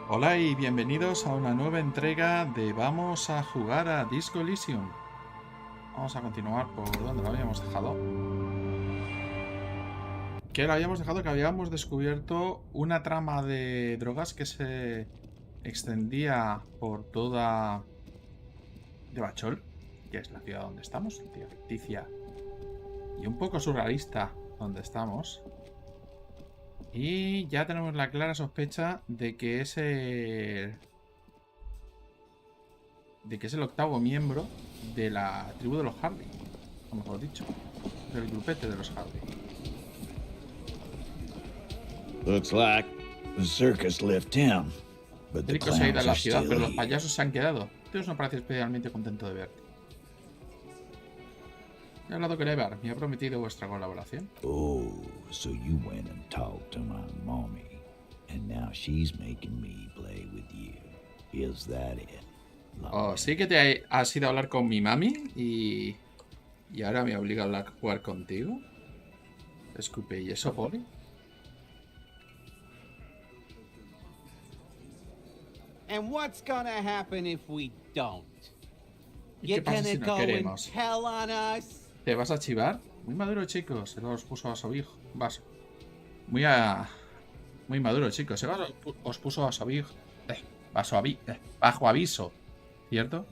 Hola y bienvenidos a una nueva entrega de Vamos a jugar a Disco Elysium. Vamos a continuar por donde lo habíamos dejado. Que habíamos descubierto una trama de drogas que se extendía por toda de Bachol, que es la ciudad donde estamos, la ciudad ficticia y un poco surrealista donde estamos. Y ya tenemos la clara sospecha de que es el octavo miembro de la tribu de los Hardy, o mejor dicho, del grupete de los Hardy. Looks like the circus left town, but the Rico se ha ido a clowns la are ciudad, still pero los here. payasos se han quedado. Dios no parece especialmente contento de verte. He hablado con Evar, me ha prometido vuestra colaboración. Oh, so you went and talked to my mommy, and now she's making me play with you. Is that it? Oh, sí que has ido a hablar con mi mami y ahora me obliga a jugar contigo. Escupe, ¿y eso, Poli? And what's gonna happen if we don't? ¿Y qué pasa si no go and queremos? tell on us? ¿Te vas a chivar? Muy maduro, chicos. Se los puso a su hijo. Vaso. Muy maduro, chicos. Se os puso a su hijo. Bajo aviso. ¿Cierto?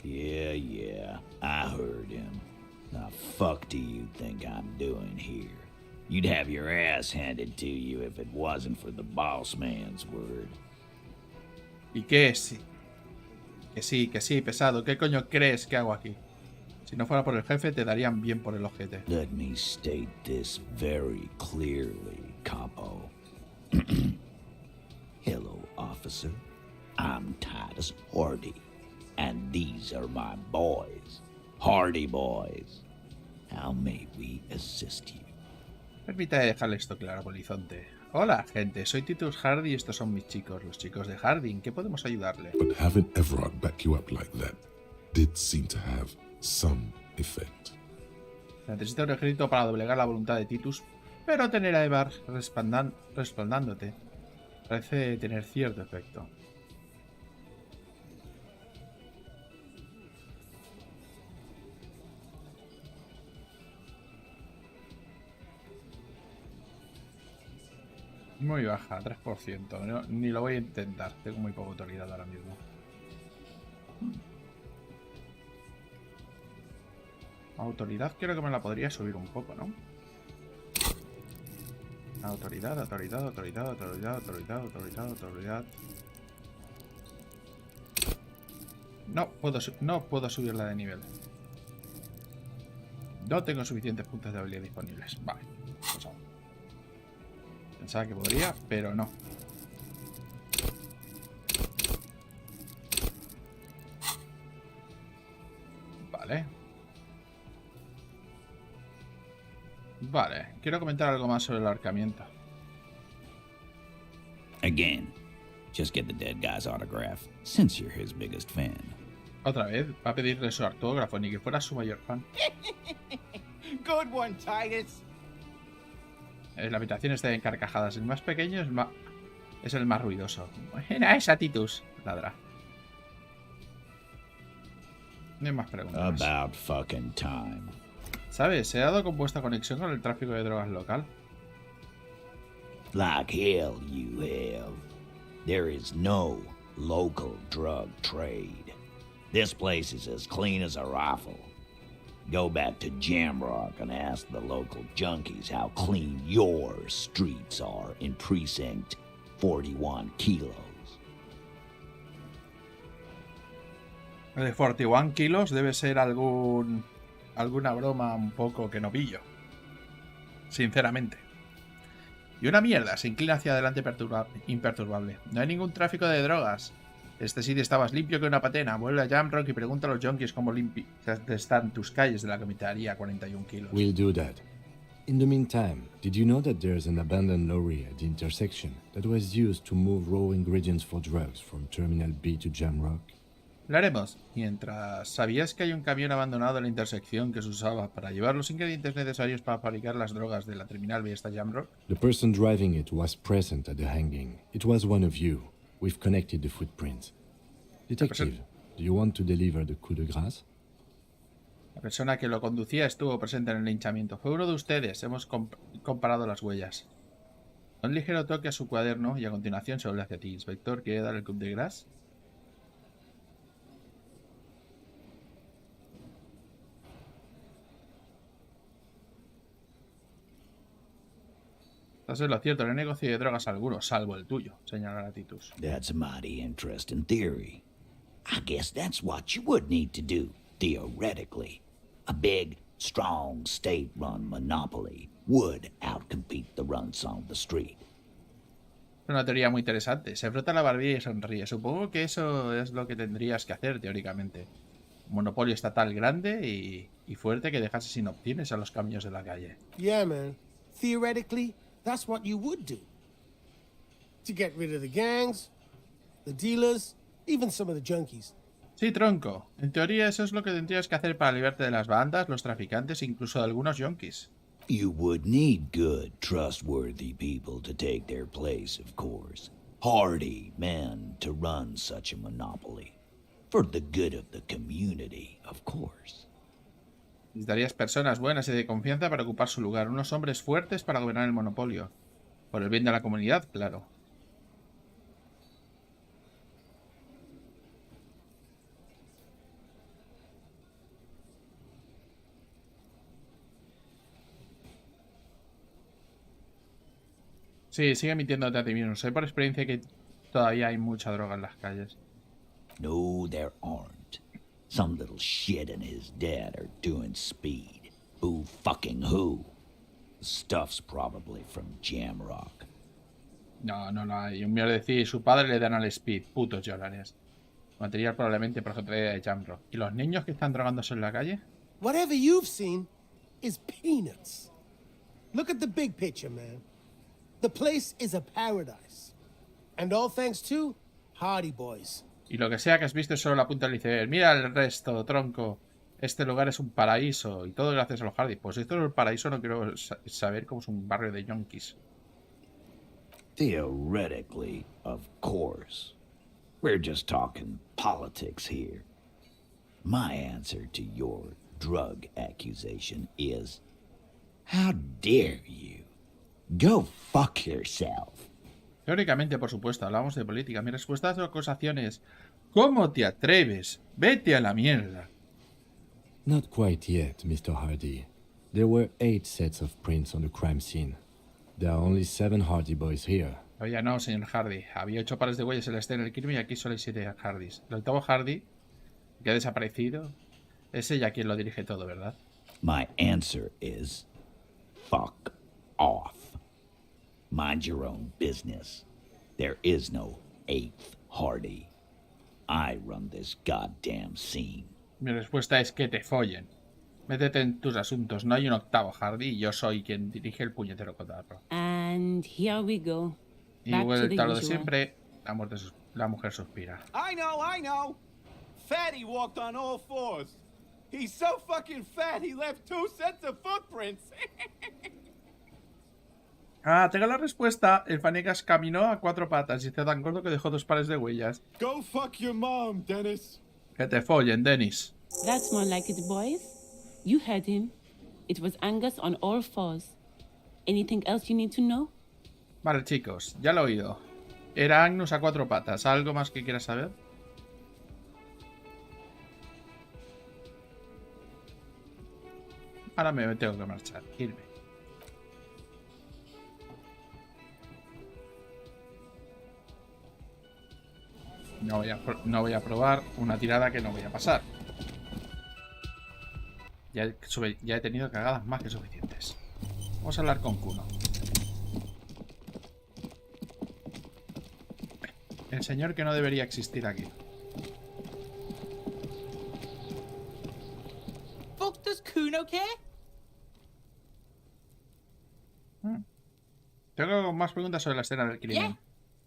Yeah, I heard him. Now fuck do you think I'm doing here? You'd have your ass handed to you if it wasn't for the boss man's word. ¿Y qué? Sí. Que sí, pesado. ¿Qué coño crees que hago aquí? Si no fuera por el jefe, te darían bien por el ojete. Let me state this very clearly, Capo. Hello, officer. I'm Titus Hardy, and these are my boys. Hardy boys. How may we assist you? Permítame dejarle esto claro, polizonte. Hola, gente. Soy Titus Hardy y estos son mis chicos, los chicos de Hardy. ¿En qué podemos ayudarle? But having Everard back you up like that did seem to have some effect. Necesito un ejército para doblegar la voluntad de Titus, pero tener a Evar respaldándote parece tener cierto efecto. Muy baja, 3%. No, ni lo voy a intentar, tengo muy poca autoridad ahora mismo. Autoridad creo que me la podría subir un poco, ¿no? Autoridad. No puedo subirla de nivel. No tengo suficientes puntos de habilidad disponibles. Vale, pues vamos. Pensaba que podría, pero no. Vale, quiero comentar algo más sobre el ahorcamiento. Again, just get the dead guy's autograph, since you're his biggest fan. Otra vez, va a pedirle su autógrafo, ni que fuera su mayor fan. Good one, Titus. La habitación está en carcajadas. El más pequeño es el más ruidoso. Buena esa, Titus. Ladra. No hay más preguntas. About fucking time. ¿Sabes? ¿Se ha dado con vuestra conexión con el tráfico de drogas local? Like hell you have. There is no local drug trade. This place is as clean as a rifle. Go back to Jamrock and ask the local junkies how clean your streets are in Precinct 41 kilos. De 41 kilos debe ser alguna broma un poco que no pillo. Sinceramente. Y una mierda, se inclina hacia adelante imperturbable. No hay ningún tráfico de drogas. Este sitio está más limpio que una patena. Vuelve a Jamrock y pregunta a los junkies cómo limpias están tus calles de la comisaría 41 kilos. We'll do that. In the meantime, did you know that there's an abandoned lorry at the intersection that was used to move raw ingredients for drugs from Terminal B to Jamrock? Lo haremos. Mientras, ¿sabías que hay un camión abandonado en la intersección que se usaba para llevar los ingredientes necesarios para fabricar las drogas de la terminal B hasta Jamrock? The person driving it was present at the hanging. It was one of you. We've connected the footprints. Detective, do you want to deliver the coup de grâce? La persona que lo conducía estuvo presente en el linchamiento. Fue uno de ustedes. Hemos comparado las huellas. Un ligero toque a su cuaderno y a continuación se vuelve hacia ti. Inspector, ¿quiere dar el coup de grâce? Estás en lo cierto, no hay negocio de drogas alguno, salvo el tuyo, señala Titus. That's a mighty interesting theory. I guess that's what you would need to do, theoretically. A big, strong, state-run monopoly would outcompete the runs on the street. Es una teoría muy interesante. Se frota la barbilla y sonríe. Supongo que eso es lo que tendrías que hacer, teóricamente. Un monopolio estatal grande y fuerte que dejase sin opciones a los caminos de la calle. Yeah, man. Theoretically, that's what you would do. To get rid of the gangs, the dealers, even some of the junkies. Sí, tronco. En teoría eso es lo que tendrías que hacer para librarte de las bandas, los traficantes e incluso de algunos yonkis. You would need good, trustworthy people to take their place, of course. Hardy men to run such a monopoly. For the good of the community, of course. Necesitarías personas buenas y de confianza para ocupar su lugar. Unos hombres fuertes para gobernar el monopolio. Por el bien de la comunidad, claro. Sí, sigue mintiéndote a ti mismo. Sé por experiencia que todavía hay mucha droga en las calles. No, there aren't. Some little shit and his dad are doing speed. Who fucking who? The stuff's probably from Jamrock. No, no, no. Y un mierda decir, su padre le dan al speed. Putos lloranes. Material probablemente procedente de Jamrock. ¿Y los niños que están drogándose en la calle? Whatever you've seen is peanuts. Look at the big picture, man. The place is a paradise. And all thanks to Hardy Boys. Y lo que sea que has visto es solo la punta del iceberg. Mira el resto, tronco. Este lugar es un paraíso. Y todo gracias a los Hardy. Pues esto es el paraíso, no quiero saber cómo es un barrio de yonkis. Theoretically, of course. We're just talking politics here. My answer to your drug accusation is, how dare you? Go fuck yourself. Teóricamente, por supuesto, hablamos de política. Mi respuesta a tu acusación es: ¿cómo te atreves? Vete a la mierda. Not quite yet, Mr. Hardy. There were 8 sets of prints on the crime scene. There are only 7 Hardy Boys here. Oye, no, señor Hardy. Había 8 pares de huellas en la escena del crimen y aquí solo hay 7 Hardys. El octavo Hardy, que ha desaparecido, es ella quien lo dirige todo, ¿verdad? My answer is, fuck off. Mind your own business. There is no 8th Hardy. I run this goddamn scene. Mi respuesta es que te follen. Métete en tus asuntos. No hay un octavo Hardy y yo soy quien dirige el puñetero cotarro. And here we go. Y Back to the vuelta a lo de usual. siempre, la mujer suspira. I know. Fatty walked on all fours. He's so fucking fat he left 2 sets of footprints. Ah, tengo la respuesta. El Fanegas caminó a 4 patas y está tan gordo que dejó 2 pares de huellas. Go fuck your mom, Dennis. Que te follen, Dennis. That's more like it, boys. You heard him. It was Angus on all fours. Anything else you need to know? Vale, chicos, ya lo he oído. Era Agnus a 4 patas. ¿Algo más que quieras saber? Ahora me tengo que marchar. Irme. No voy a probar una tirada que no voy a pasar. Ya he tenido cagadas más que suficientes. Vamos a hablar con Kuno. El señor que no debería existir aquí. Fuck does Kuno care? Tengo más preguntas sobre la escena del crimen. Yeah?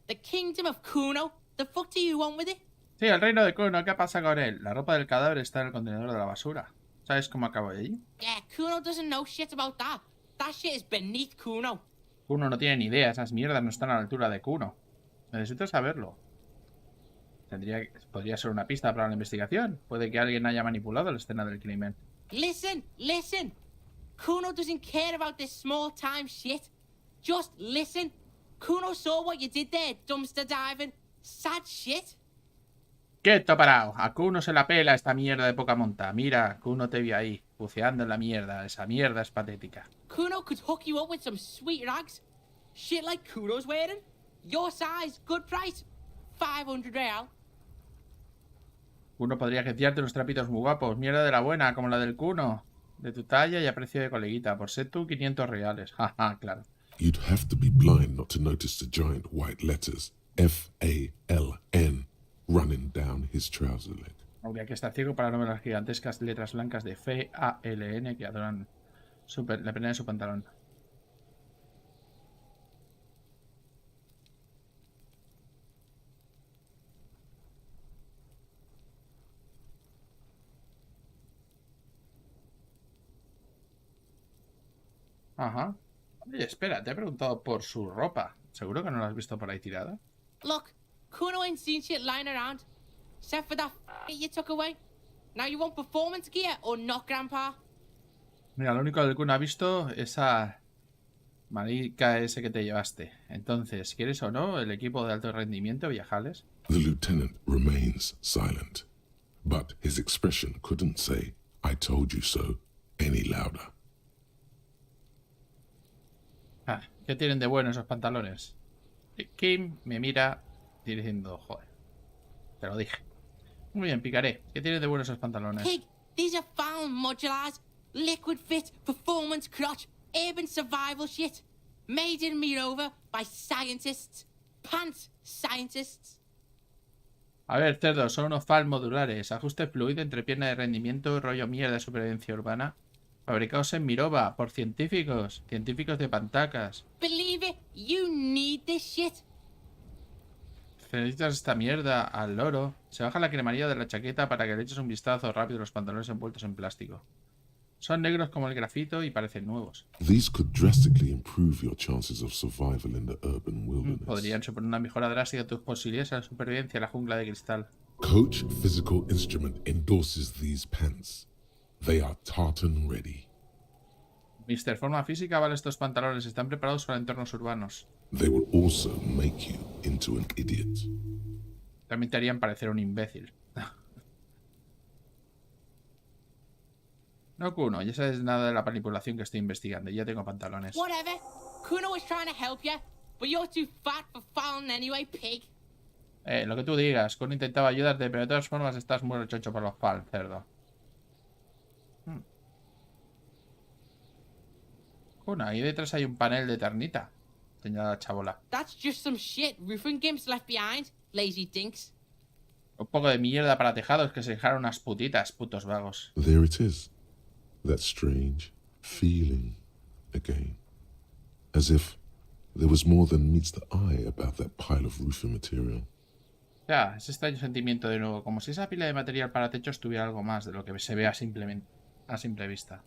The kingdom of Kuno? The fuck do you want with it? Sí, el reino de Kuno, ¿qué pasa con él? La ropa del cadáver está en el contenedor de la basura. ¿Sabes cómo acabo de allí? Yeah, Kuno doesn't know shit about that. That shit is beneath Kuno. Kuno no tiene ni idea, esas mierdas no están a la altura de Kuno. Necesito saberlo. Podría ser una pista para la investigación. Puede que alguien haya manipulado la escena del crimen. Listen, listen. Kuno doesn't care about this small time shit. Just listen. Kuno saw what you did there, dumpster diving. Sad shit. ¡Quieto parado! A Kuno se la pela esta mierda de poca monta. Mira, Kuno te vio ahí, buceando en la mierda. Esa mierda es patética. Kuno could hook you up with some sweet rags. Shit like Kuno's wearing. Your size, good price. 500 real. Kuno podría gestiarte unos trapitos muy guapos. Mierda de la buena, como la del Kuno. De tu talla y a precio de coleguita. Por ser tú, 500 reales. Jaja, claro. You'd have to be blind not to notice the giant white letters F-A-L-N running down his trouser leg. Habría que estar ciego para no ver las gigantescas letras blancas de F-A-L-N que adoran la pena de su pantalón. Ajá. Oye, espera, te he preguntado por su ropa. ¿Seguro que no la has visto por ahí tirada? Look, Kuno ain't seen shit lying around. Except for that you took away. Now you want performance gear or not, Grandpa? Mira, lo único del Kuno ha visto es esa marica ese que te llevaste. Entonces, ¿quieres o no el equipo de alto rendimiento, viajales? The lieutenant remains silent, but his expression couldn't say, "I told you so," any louder. Ah, ¿qué tienen de bueno esos pantalones? Kim me mira diciendo, joder, te lo dije. Muy bien, picaré. ¿Qué tienen de bueno esos pantalones? Pig, these are found modulars. Liquid fit, performance crotch, urban survival shit. Made in Mirova by scientists. Pants scientists. A ver, cerdo, son unos FAL modulares. Ajuste fluido, entrepierna de rendimiento, rollo mierda de supervivencia urbana. Fabricados en Mirova por científicos. Científicos de Pantacas. Believe it, you need this shit. Necesitas esta mierda al loro. Se baja la cremalía de la chaqueta para que le eches un vistazo rápido a los pantalones envueltos en plástico. Son negros como el grafito y parecen nuevos. These could drastically improve your chances of survival in the urban wilderness. Podrían suponer una mejora drástica de tus posibilidades de supervivencia en la jungla de cristal. Coach Physical Instrument endorses these pants. They are tartan ready. Mister Forma Física, vale, estos pantalones están preparados para entornos urbanos. They will also make you into an idiot. También te harían parecer un imbécil. No, Kuno, ya sabes nada de la manipulación que estoy investigando. Ya tengo pantalones. Whatever. Kuno was trying to help you, but you're too fat for fouling anyway, pig. Lo que tú digas. Kuno intentaba ayudarte, pero de todas formas estás muy rechocho por los FAL, cerdo. Kuno, ahí detrás hay un panel de ternita. Señala la chabola. That's just some shit roofing gimps left behind, lazy dinks. Un poco de mierda para tejados que se dejaron unas putitas, putos vagos. There it is. That strange feeling again. As if there was more than meets the eye about that pile of roofing material. Ya, ese extraño sentimiento de nuevo, como si esa pila de material para techos tuviera algo más de lo que se ve a simple vista.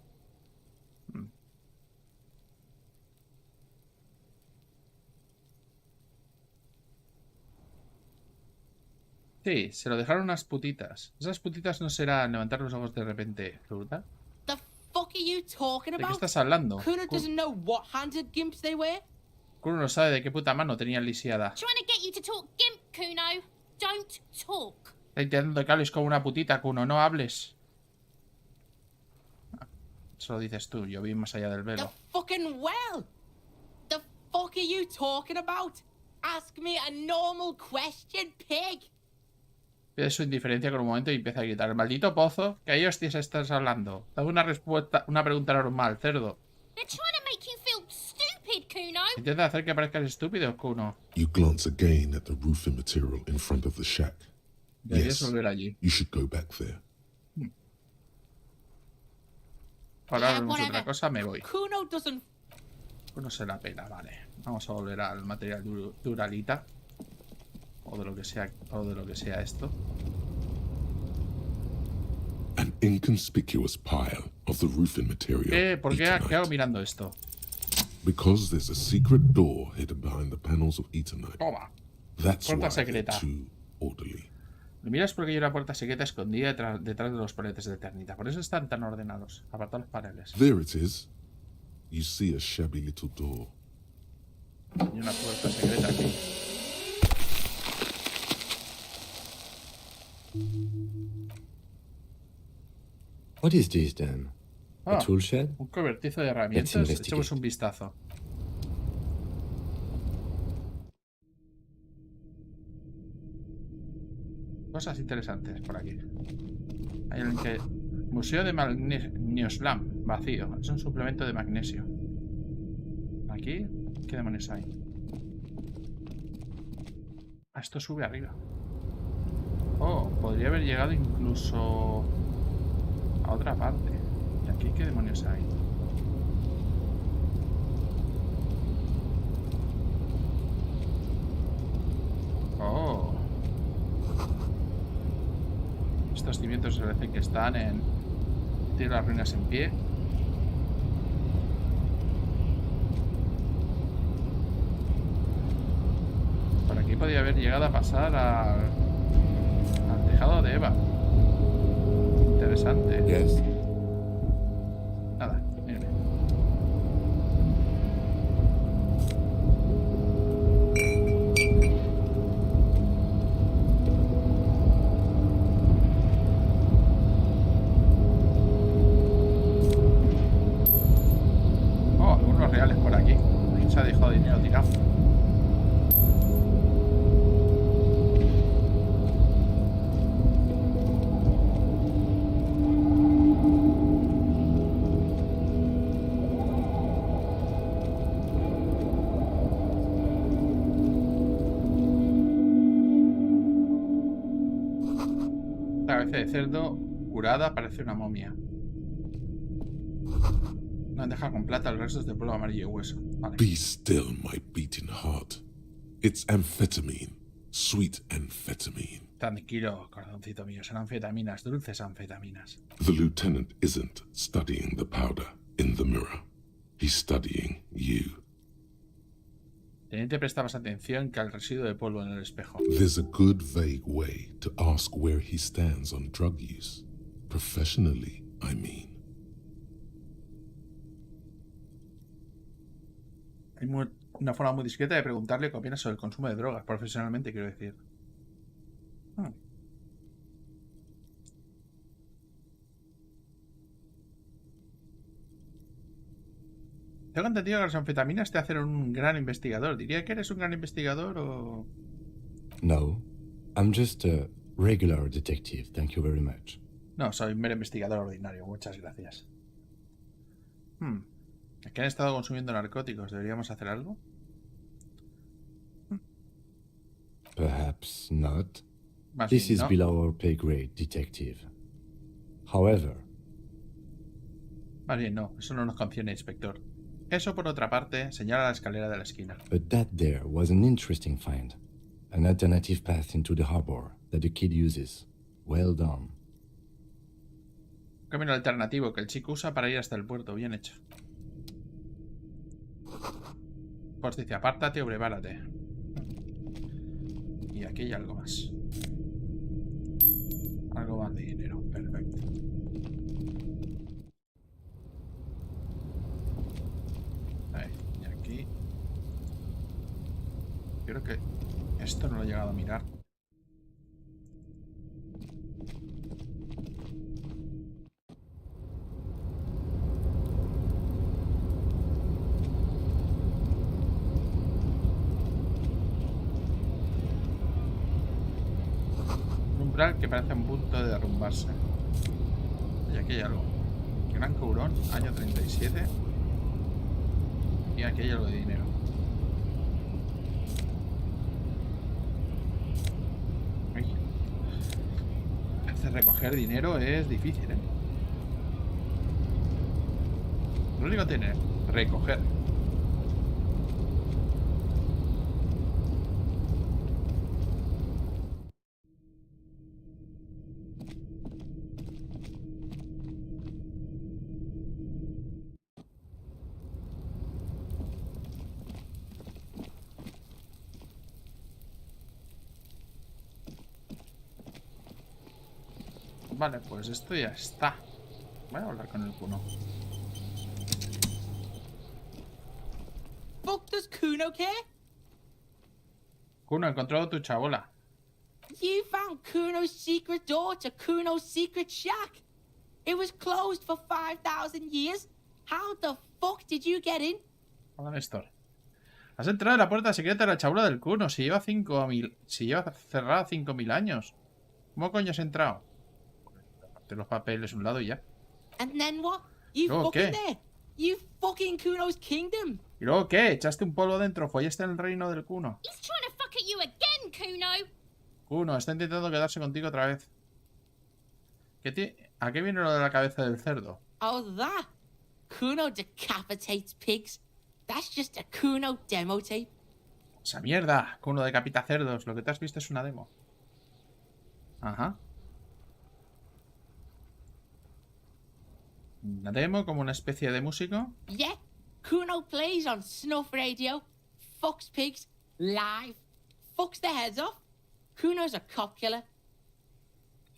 Sí, se lo dejaron unas putitas. Esas putitas no serán levantar los ojos de repente, ¿verdad? The fuck are you talking ¿De qué about? estás hablando? Kuno doesn't know what handed gimps they were. Kuno no sabe de qué puta mano tenía lisiada. Trying to get you to talk gimp, Kuno. Don't talk. Está intentando que hables como una putita, Kuno, no hables. Eso lo dices tú, yo vi más allá del The velo. fucking well. The fuck are you talking about? Ask me a normal question, pig. Pide su indiferencia con un momento y empieza a gritar. El maldito pozo, ¿qué ahí hostias estás hablando? Dame una respuesta, una pregunta normal, cerdo. They're trying to make you feel stupid, Kuno. Intenta hacer que parezcas estúpido, Kuno. You glance again at the roofing material in front of the shack. Deberías Yes, volver allí. you should go back there. Ahora Yeah, hablamos de whatever. otra cosa, me voy. Kuno doesn't. Kuno se la pela, vale. Vamos a volver al material duralita. O de lo que sea esto. inconspicuous pile of the roofing material. ¿Por qué hago mirando esto? Because there's a secret door hidden behind the panels of Eternite. Toma. That's Puerta why secreta. they're too orderly. Lo miras porque hay una puerta secreta escondida detrás de los paneles de Eternita. Por eso están tan ordenados. Aparta los paneles. There it is. You see a shabby little door. Hay una puerta secreta aquí. What is this then? A tool shed? Un cobertizo de herramientas. Echemos un vistazo. Cosas interesantes por aquí. Hay el que... Museo de Magnesio-Slam. Vacío. Es un suplemento de magnesio. Aquí. ¿Qué demonios hay? Ah, esto sube arriba. Oh, podría haber llegado incluso a otra parte. ¿Y aquí qué demonios hay? Oh. Estos cimientos se parece que están en... Tiene las ruinas en pie. Por aquí podría haber llegado a pasar al tejado de Eva. Interesante. Yes. Nada, mire. Oh, algunos reales por aquí. Aquí se ha dejado dinero tirado. Cabeza de cerdo curada, parece una momia. Una bandeja con plata, los restos de polvo amarillo y hueso. Vale. Be still, my beating heart. It's amphetamine. Sweet amphetamine. Tranquilo, corazoncito mío. Son anfetaminas, dulces anfetaminas. The lieutenant isn't studying the powder in the mirror. He's studying you. Teniente, presta más atención que al residuo de polvo en el espejo. There's a good vague way to ask where he stands on drug use. Professionally, I mean. Hay una forma muy discreta de preguntarle qué opina sobre el consumo de drogas, profesionalmente, quiero decir. Tengo entendido que las anfetaminas te hacen un gran investigador. ¿Diría que eres un gran investigador o...? No. I'm just a regular detective, thank you very much. No, soy un mero investigador ordinario. Muchas gracias. Es que han estado consumiendo narcóticos. ¿Deberíamos hacer algo? Perhaps not. Más This bien, is ¿no? below our pay grade, detective. However... Más bien, no. Eso no nos concierne, inspector. Eso, por otra parte, señala la escalera de la esquina. But that there was an interesting find. An alternative path into the harbor that the kid uses. Well done. Un camino alternativo que el chico usa para ir hasta el puerto. Bien hecho. Pues dice, apártate o prepárate. Y aquí hay algo más. Algo más de dinero. Perfecto. Ahí, y aquí. Creo que esto no lo he llegado a mirar. Que parece un punto de derrumbarse. Y aquí hay algo. Gran Courón, año 37. Y aquí hay algo de dinero. Ay. Este recoger dinero es difícil, ¿eh? Lo único que tiene recoger. Vale, pues esto ya está. Voy a hablar con el Kuno. Fuck does Kuno care? Kuno, he encontrado tu chabola. You found Kuno's secret door to Kuno's secret shack. It was closed for 5,000 years. How the fuck did you get in? Hola, Néstor. Has entrado en la puerta secreta de la chabola del Kuno. Si lleva 5.000... Si lleva cerrada 5.000 años. ¿Cómo coño has entrado? De los papeles a un lado y ya. And then what? You ¿Luego fucking qué? there. You fucking Kuno's kingdom. ¿Y luego qué? ¿Echaste un polvo dentro? ¿Follaste en el reino del Kuno? He's trying to fuck at you again, Kuno. Kuno, está intentando quedarse contigo otra vez. ¿A qué viene lo de la cabeza del cerdo? Oh, that. Kuno decapitates pigs. That's just a Kuno demo tape. ¡Esa mierda! Kuno decapita cerdos. Lo que te has visto es una demo. Ajá. ¿Una demo como una especie de músico? Yeah. Kuno plays on snuff radio. Fucks pigs. Live. Fucks their heads off. Kuno's a cop killer.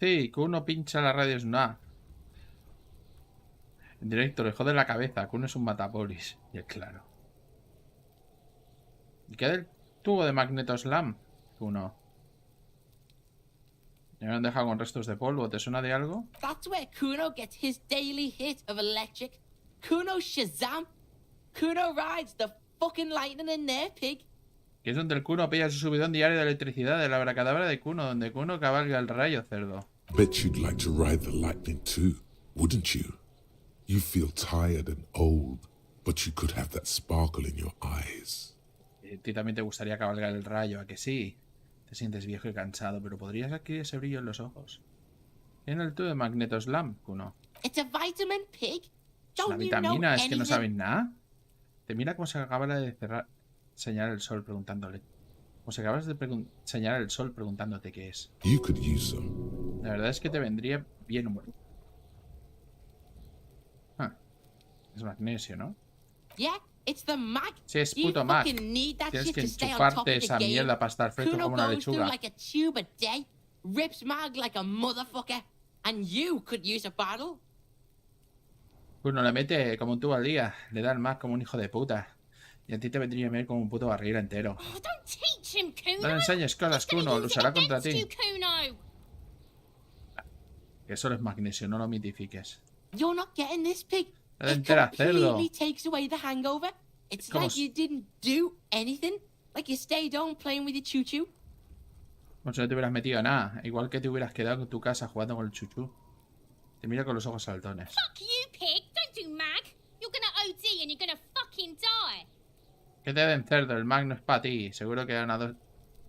Sí, Kuno pincha la radio Snuff. En directo, le jode la cabeza. Kuno es un matapolis. Y es claro. ¿Y qué del tubo de magneto slam? Kuno. Ya me han dejado con restos de polvo. ¿Te suena de algo? That's where Kuno gets his daily hit of electric. Kuno Shazam. Kuno rides the fucking lightning in their pig. Que es donde el Kuno pilla su subidón diario de electricidad de la abracadabra de Kuno, donde Kuno cabalga el rayo cerdo. Bet you'd like to ride the lightning too, wouldn't you? You feel tired and old, but you could have that sparkle in your eyes. A ti también te gustaría cabalgar el rayo, ¿a que sí? Te sientes viejo y cansado, pero podrías adquirir ese brillo en los ojos. ¿En el tubo de magneto slam, Kuno? It's a vitamin pig. Es una Don't you know vitamina, es que no anything? saben nada. Te mira como se acaba de cerrar, señalar el sol preguntándole. Como se acabas de señalar el sol preguntándote qué es. You could use some. La verdad es que te vendría bien un... Es magnesio, ¿no? Yeah, it's the mag. Sí, es You puto mag. fucking need that Tienes shit que to stay on top enchufarte of the esa game. mierda para estar fresco Kuno como una goes through lechuga. like a tube a day, rips mag like a motherfucker, and you could use a bottle. Uno le mete como un tubo al día, le da el mag como un hijo de puta. Y a ti te vendría bien como un puto barril entero. Oh, don't teach him, Kuno. No le enseñes cosas, He's gonna Kuno, use lo it usará contra against ti. you, Kuno. Que solo es magnesio, no lo mitifiques. You're not getting this pig. Dale It entera, cerdo. completely takes away the hangover. It's ¿Cómo like you didn't do anything. Like you stayed home playing with your choo-choo. Como si no te hubieras metido nada. Igual que te hubieras quedado en tu casa jugando con el chuchú. Te mira con los ojos saltones. Fuck you, pig. Don't do mag. You're gonna OD and you're gonna fucking die. Que te den cerdo, el mag no es para ti. Seguro que,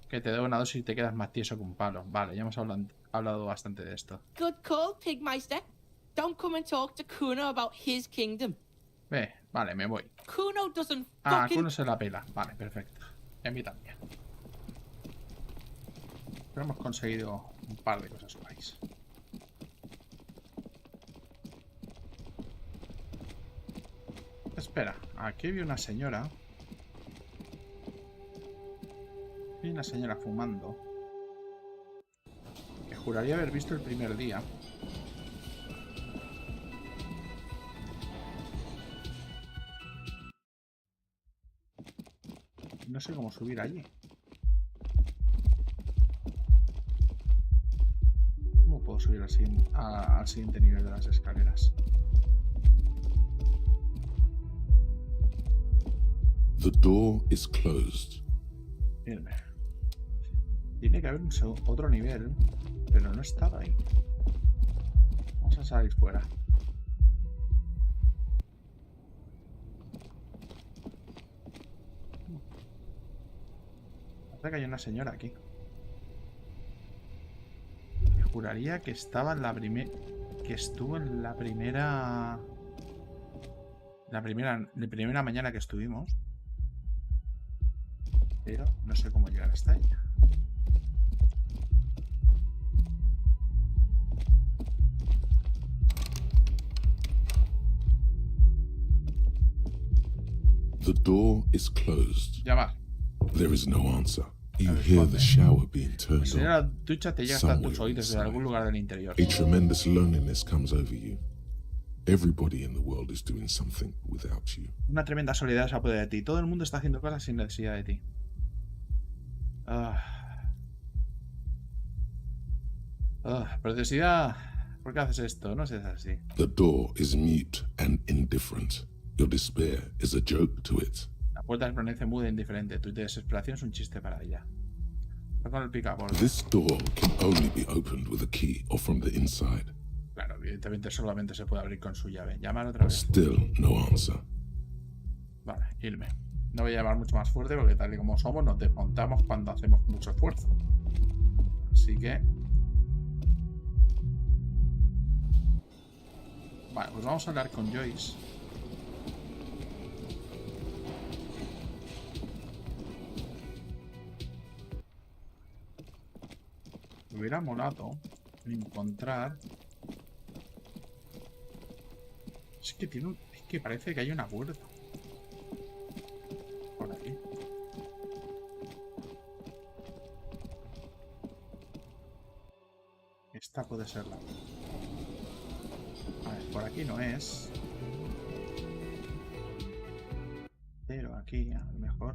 que te da una dosis y te quedas más tieso que un palo. Vale, ya hemos hablado bastante de esto. Good call, Pigmeister. Don't come and talk to Kuno about his kingdom. Vale, me voy. Kuno doesn't Ah, fucking... Kuno se la pela. Vale, perfecto. Y a mí también. Pero hemos conseguido un par de cosas guays. Espera, aquí vi una señora. Vi una señora fumando. Que juraría haber visto el primer día. No sé cómo subir allí. ¿Cómo puedo subir al siguiente nivel de las escaleras? The door is closed. Firme. Tiene que haber otro nivel, pero no estaba ahí. Vamos a salir fuera. Parece que hay una señora aquí. Me juraría que estaba en la primera... Que estuvo en la primera... La primera mañana que estuvimos. Pero no sé cómo llegar hasta ella. The door is closed. Llamar. There is no answer. You hear the shower being turned Si la on. ducha te llega hasta Somewhere tus oídos desde inside. algún lugar del interior. A tremendous loneliness comes over you. Everybody in the world is doing something without you. Una tremenda soledad se apodera de ti. Todo el mundo está haciendo cosas sin necesidad de ti. Preciosidad. ¿Por qué haces esto? No seas así. The door is mute and indifferent. Your despair is a joke to it. La puerta permanece muda e indiferente. Tu desesperación es un chiste para ella. Toca el picaporte. This door can only be opened with a key or from the inside. Claro, evidentemente solamente se puede abrir con su llave. Llamar otra vez. Still no answer. Vale, irme. No voy a llamar mucho más fuerte porque tal y como somos nos desmontamos cuando hacemos mucho esfuerzo. Así que... Vale, pues vamos a hablar con Joyce. Me hubiera molado encontrar... Es que tiene un... Es que parece que hay una puerta. Por aquí. Esta puede ser la... A ver, por aquí no es. Pero aquí a lo mejor...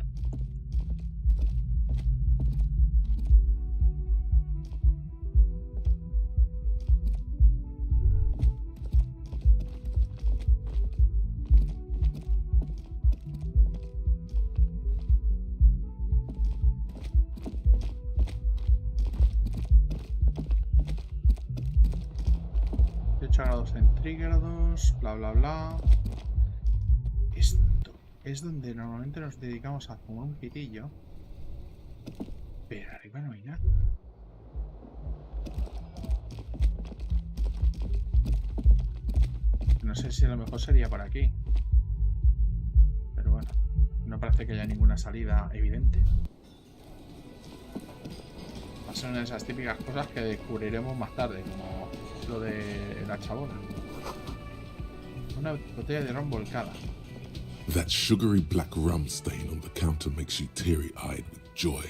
grados centígrados, bla bla bla. Esto es donde normalmente nos dedicamos a fumar un pitillo. Pero arriba no hay nada. No sé si a lo mejor sería por aquí. Pero bueno, no parece que haya ninguna salida evidente. Va a ser una de esas típicas cosas que descubriremos más tarde, como lo de la chabona. Una botella de ron volcada. That sugary black rum stain on the counter makes you teary-eyed with joy.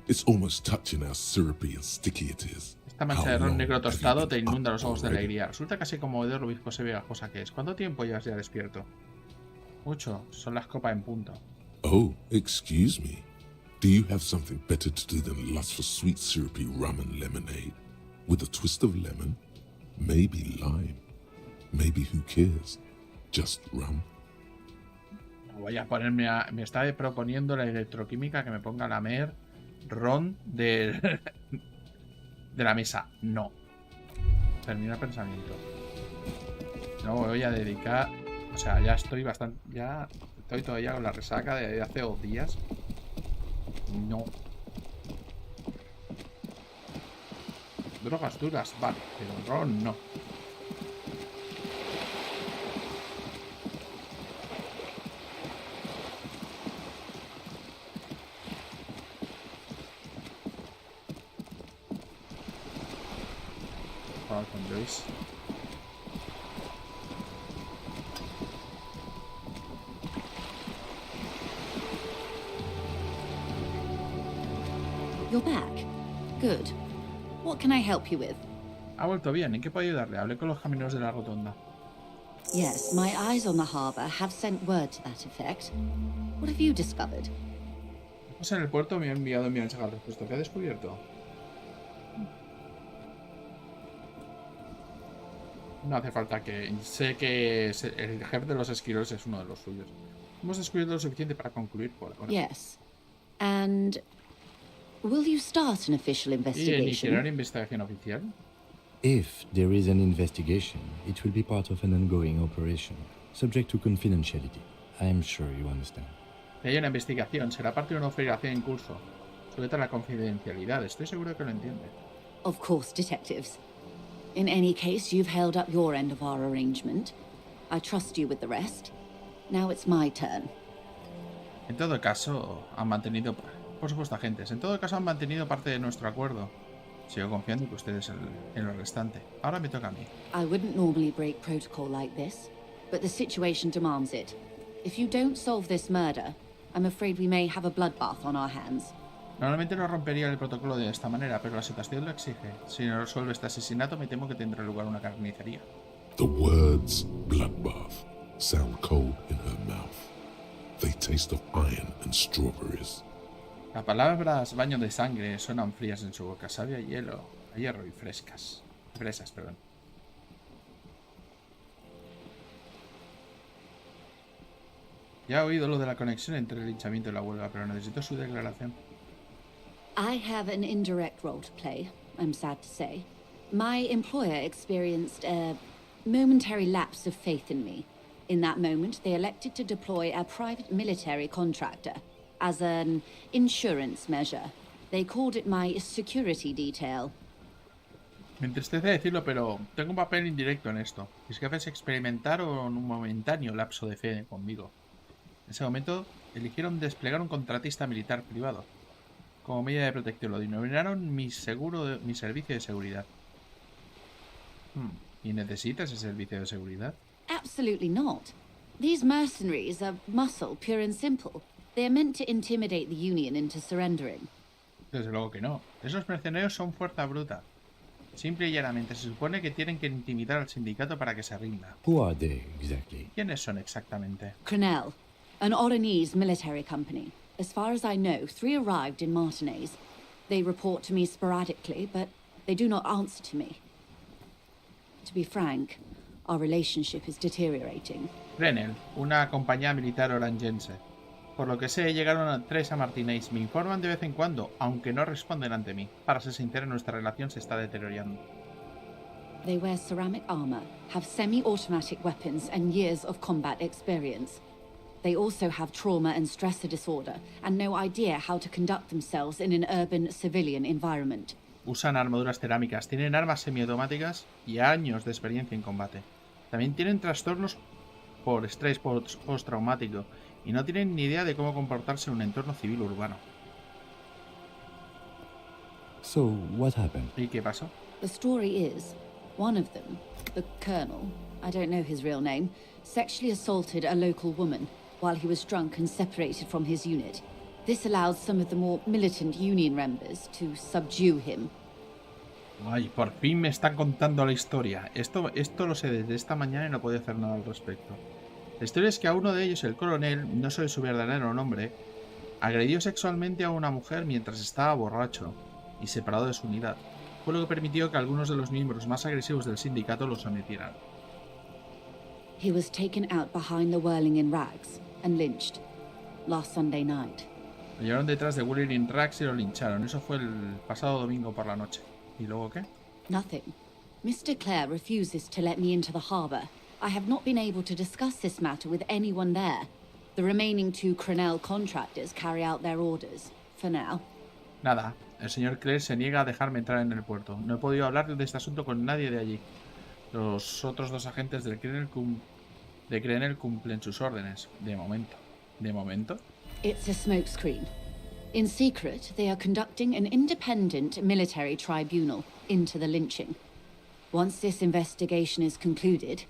It's almost touching how syrupy and sticky it is. Esta mancha de ron negro tostado te inunda los ojos de alegría. Resulta casi conmovedor lo viscosa y pegajosa que es. ¿Cuánto tiempo llevas ya despierto? Mucho. Son las copas en punto. Oh, excuse me. Do you have something better to do than lust for sweet syrupy rum and lemonade? With a twist of lemon? Maybe lime. Maybe who cares? Just rum. Voy a ponerme a... Me está proponiendo la electroquímica que me ponga a lamer ron de la mesa. No. Termina el pensamiento. No voy a dedicar... O sea, ya estoy bastante... Ya estoy todavía con la resaca de hace 2 días. No. Drogas duras, vale. Pero ron no. Con Joyce. You're back. Good. What can I help you with? Ha vuelto bien. ¿En qué puedo ayudarle? Hablé con los camineros de la rotonda. Yes, my eyes on the harbour have sent word to that effect. What have you discovered? Pues en el puerto me ha enviado mi mensaje al respecto. ¿Qué ha descubierto? No hace falta que... Sé que el jefe de los esquiroles es uno de los suyos. Hemos descubierto lo suficiente para concluir por ahora. Yes. And... will you start an official ¿Y investigation? iniciar investigación oficial? If there is an investigation, it will be part of an ongoing operation, subject to confidentiality. I am sure you understand. Si hay una investigación, será parte de una operación en curso. Sujeta a la confidencialidad. Estoy seguro que lo entiende. Of course, detectives. In any case, you've held up your end of our arrangement. I trust you with the rest. Now it's my turn. En todo caso, han mantenido... Por supuesto, agentes. En todo caso, han mantenido parte de nuestro acuerdo. Sigo confiando que ustedes en lo restante. Ahora me toca a mí. I wouldn't normally break protocol like this, but the situation demands it. If you don't solve this murder, I'm afraid we may have a bloodbath on our hands. Normalmente no rompería el protocolo de esta manera, pero la situación lo exige. Si no resuelve este asesinato, me temo que tendrá lugar una carnicería. The words bloodbath sound cold in her mouth. They taste of iron and strawberries. Las palabras baño de sangre suenan frías en su boca. Sabe a hierro y fresas, perdón. Ya he oído lo de la conexión entre el linchamiento y la huelga, pero necesito su declaración. I have an indirect role to play, I'm sad to say. My employer experienced a momentary lapse of faith in me. In that moment, they elected to deploy a private military contractor as an insurance measure. They called it my security detail. Me entristece decirlo, pero tengo un papel indirecto en esto. Mis jefes experimentaron un momentáneo lapso de fe conmigo. En ese momento, eligieron desplegar un contratista militar privado. Como medida de protección lo denominaron mi servicio de seguridad. ¿Y necesitas ese servicio de seguridad? Absolutely not. These mercenaries are muscle, pure and simple. They are meant to intimidate the Union into surrendering. Desde luego que no. Esos mercenarios son fuerza bruta. Simple y llanamente se supone que tienen que intimidar al sindicato para que se rinda. Who are they, exactly? ¿Quiénes son exactamente? Crenell, an Oronese military company. As far as I know, 3 arrived in Martinez. They report to me sporadically, but they do not answer to me. To be frank, our relationship is deteriorating. Crenell, una compañía militar orangense. Por lo que sé, llegaron 3 a Martinez. Me informan de vez en cuando, aunque no responden ante mí. Para ser sincero, nuestra relación se está deteriorando. They wear ceramic armor, have semi-automatic weapons, and years of combat experience. They also have trauma and stressor disorder, and no idea how to conduct themselves in an urban civilian environment. Usan armaduras cerámicas, tienen armas semiautomáticas y años de experiencia en combate. También tienen trastornos por estrés postraumático y no tienen ni idea de cómo comportarse en un entorno civil urbano. So, what happened? ¿Y qué pasó? The story is, one of them, the colonel, I don't know his real name, sexually assaulted a local woman while he was drunk and separated from his unit. This allowed some of the more militant Union members to subdue him. Ay, por fin me están contando la historia. Esto lo sé desde esta mañana y no puedo hacer nada al respecto. La historia es que a uno de ellos, el coronel, no sé su verdadero nombre, agredió sexualmente a una mujer mientras estaba borracho y separado de su unidad. Fue lo que permitió que algunos de los miembros más agresivos del sindicato lo sometieran. He was taken out behind the whirling in rags and lynched last Sunday night. Lo llevaron detrás de Whirling in Rags y lo lincharon. Eso fue el pasado domingo por la noche. ¿Y luego qué? Nothing. Mr. Clare refuses to let me into the harbour. I have not been able to discuss this matter with anyone there. The remaining 2 Crenell contractors carry out their orders, for now. Nada. El señor Clare se niega a dejarme entrar en el puerto. No he podido hablar de este asunto con nadie de allí. Los otros 2 agentes del Crenell cumplen sus órdenes. De momento. ¿De momento? It's a smokescreen. In secret, they are conducting an independent military tribunal into the lynching. Once this investigation is concluded,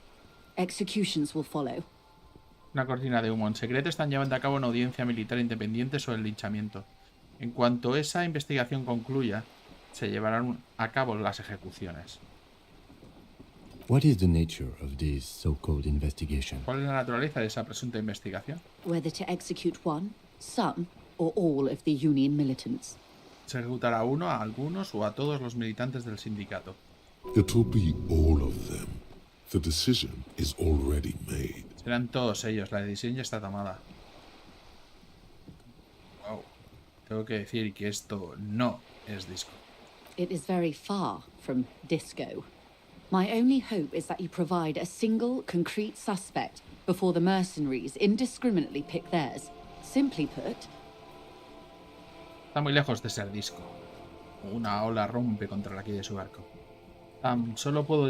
executions will follow. Una cortina de humo. En secreto están llevando a cabo una audiencia militar independiente sobre el linchamiento. En cuanto esa investigación concluya, se llevarán a cabo las ejecuciones. What is the nature of this so-called investigation? ¿Cuál es la naturaleza de esa presunta investigación? Whether to execute one, some, or all of the Union militants. Se ejecutará a uno, a algunos o a todos los militantes del sindicato. It will be all of them. The decision is already made. Serán todos ellos, la decisión ya está tomada. Wow. Tengo que decir que esto no es disco. It is very far from disco. My only hope is that you provide a single, concrete suspect before the mercenaries indiscriminately pick theirs. Simply put... Está muy lejos de ser disco. Una ola rompe contra la quilla de su barco. Solo puedo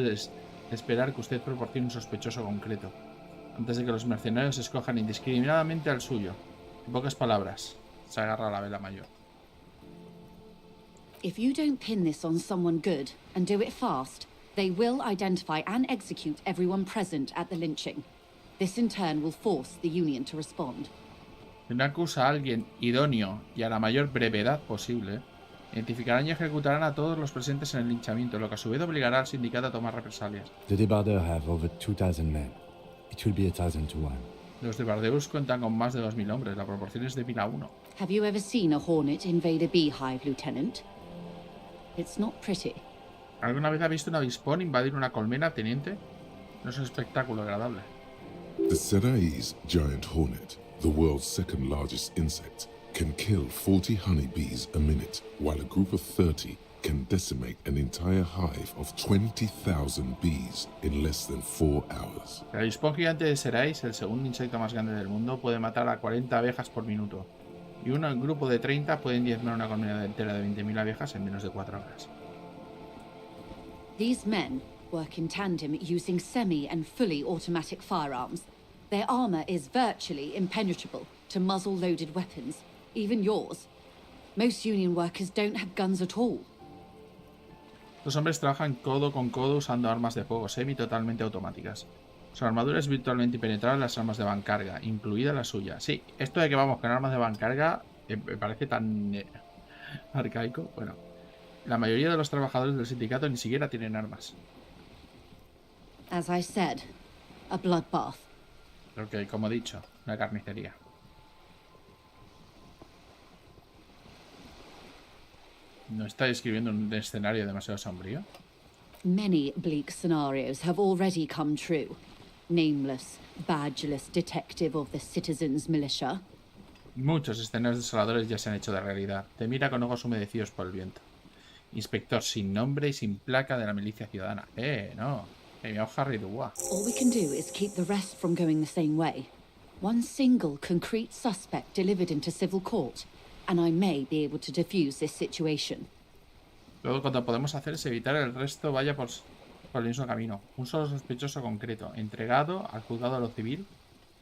esperar que usted proporcione un sospechoso concreto, antes de que los mercenarios escojan indiscriminadamente al suyo. En pocas palabras, se agarra a la vela mayor. If you don't pin this on someone good, and do it fast, they will identify and execute everyone present at the lynching. This in turn will force the Union to respond. Si no acusa a alguien idóneo y a la mayor brevedad posible, identificarán y ejecutarán a todos los presentes en el linchamiento, lo que a su vez obligará al sindicato a tomar represalias. The Debarders have over 2,000 men. It will be 1,000 to 1. Los de Bardeus cuentan con más de 2.000 hombres, la proporción es de 1.000 a 1. Have you ever seen a hornet invade a beehive, Lieutenant? It's not pretty. ¿Alguna vez ha visto un avispón invadir una colmena, teniente? No es un espectáculo agradable. The Serai's giant hornet, the world's second largest insect, can kill 40 honeybees a minute, while a group of 30 can decimate an entire hive of 20,000 bees in less than 4 hours. El avispón gigante de Serais, el segundo insecto más grande del mundo, puede matar a 40 abejas por minuto. Y un grupo de 30 pueden diezmar una colmena entera de 20.000 abejas en menos de 4 horas. These men work in tandem using semi and fully automatic firearms. Their armor is virtually impenetrable to muzzle-loaded weapons, even yours. Most union workers don't have guns at all. Los hombres trabajan codo con codo usando armas de fuego semi-totalmente automáticas. Su armadura es virtualmente impenetrable en las armas de bancarga, incluida la suya. Sí, esto de que vamos con armas de bancarga me parece tan arcaico. Bueno, la mayoría de los trabajadores del sindicato ni siquiera tienen armas. As I said, a bloodbath. Ok, como he dicho, una carnicería. ¿No está describiendo un escenario demasiado sombrío? Many bleak scenarios have already come true. Nameless, badgeless detective of the citizens' militia. Muchos escenarios desoladores ya se han hecho de realidad. Te mira con ojos humedecidos por el viento. Inspector sin nombre y sin placa de la milicia ciudadana. No. Me Harry Dua. All we can do is keep the rest from going the same way. One single concrete suspect delivered into civil court, and I may be able to defuse this situation. Luego, cuando podemos hacer es evitar el resto vaya por el mismo camino. Un solo sospechoso concreto, entregado al juzgado de lo civil,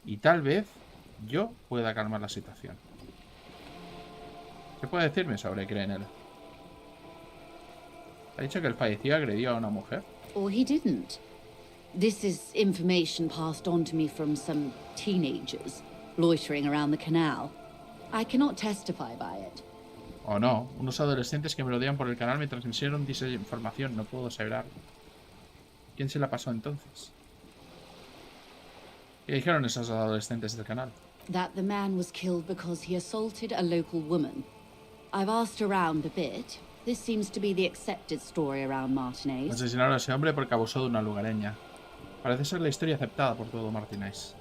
y tal vez yo pueda calmar la situación. ¿Qué puede decirme sobre Grenell? ¿Ha dicho que el fallecido agredió a una mujer? Or he didn't. This is information passed on to me from some teenagers loitering around the canal. I cannot testify by it. O no, unos adolescentes que me rodean por el canal me transmitieron dicha información, no puedo asegurar. ¿Quién se la pasó entonces? ¿Qué dijeron esos adolescentes del canal? That the man was killed because he assaulted a local woman. I've asked around a bit. This seems to be the accepted story around Martinez. Asesinaron a ese hombre porque abusó de una lugareña. Parece ser la historia aceptada por todo Martinez.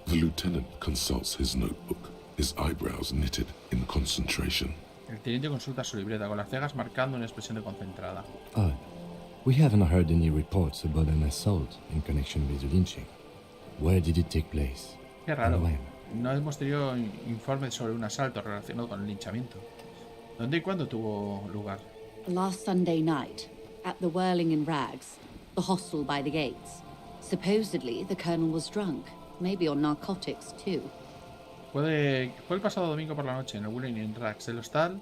The lieutenant consults his notebook, his eyebrows knitted in concentration. El teniente consulta su libreta con las cejas marcando una expresión de concentrada. Odd. We haven't heard any reports about an assault in connection with the lynching. Where did it take place? Qué raro. And when? No hemos tenido informes sobre un asalto relacionado con el linchamiento. ¿Dónde y cuándo tuvo lugar? Last Sunday night, at the Whirling in Rags, the hostel by the gates. Supposedly, the colonel was drunk, maybe on narcotics too. Fue el pasado domingo por la noche en el Whirling in Rags, el hostal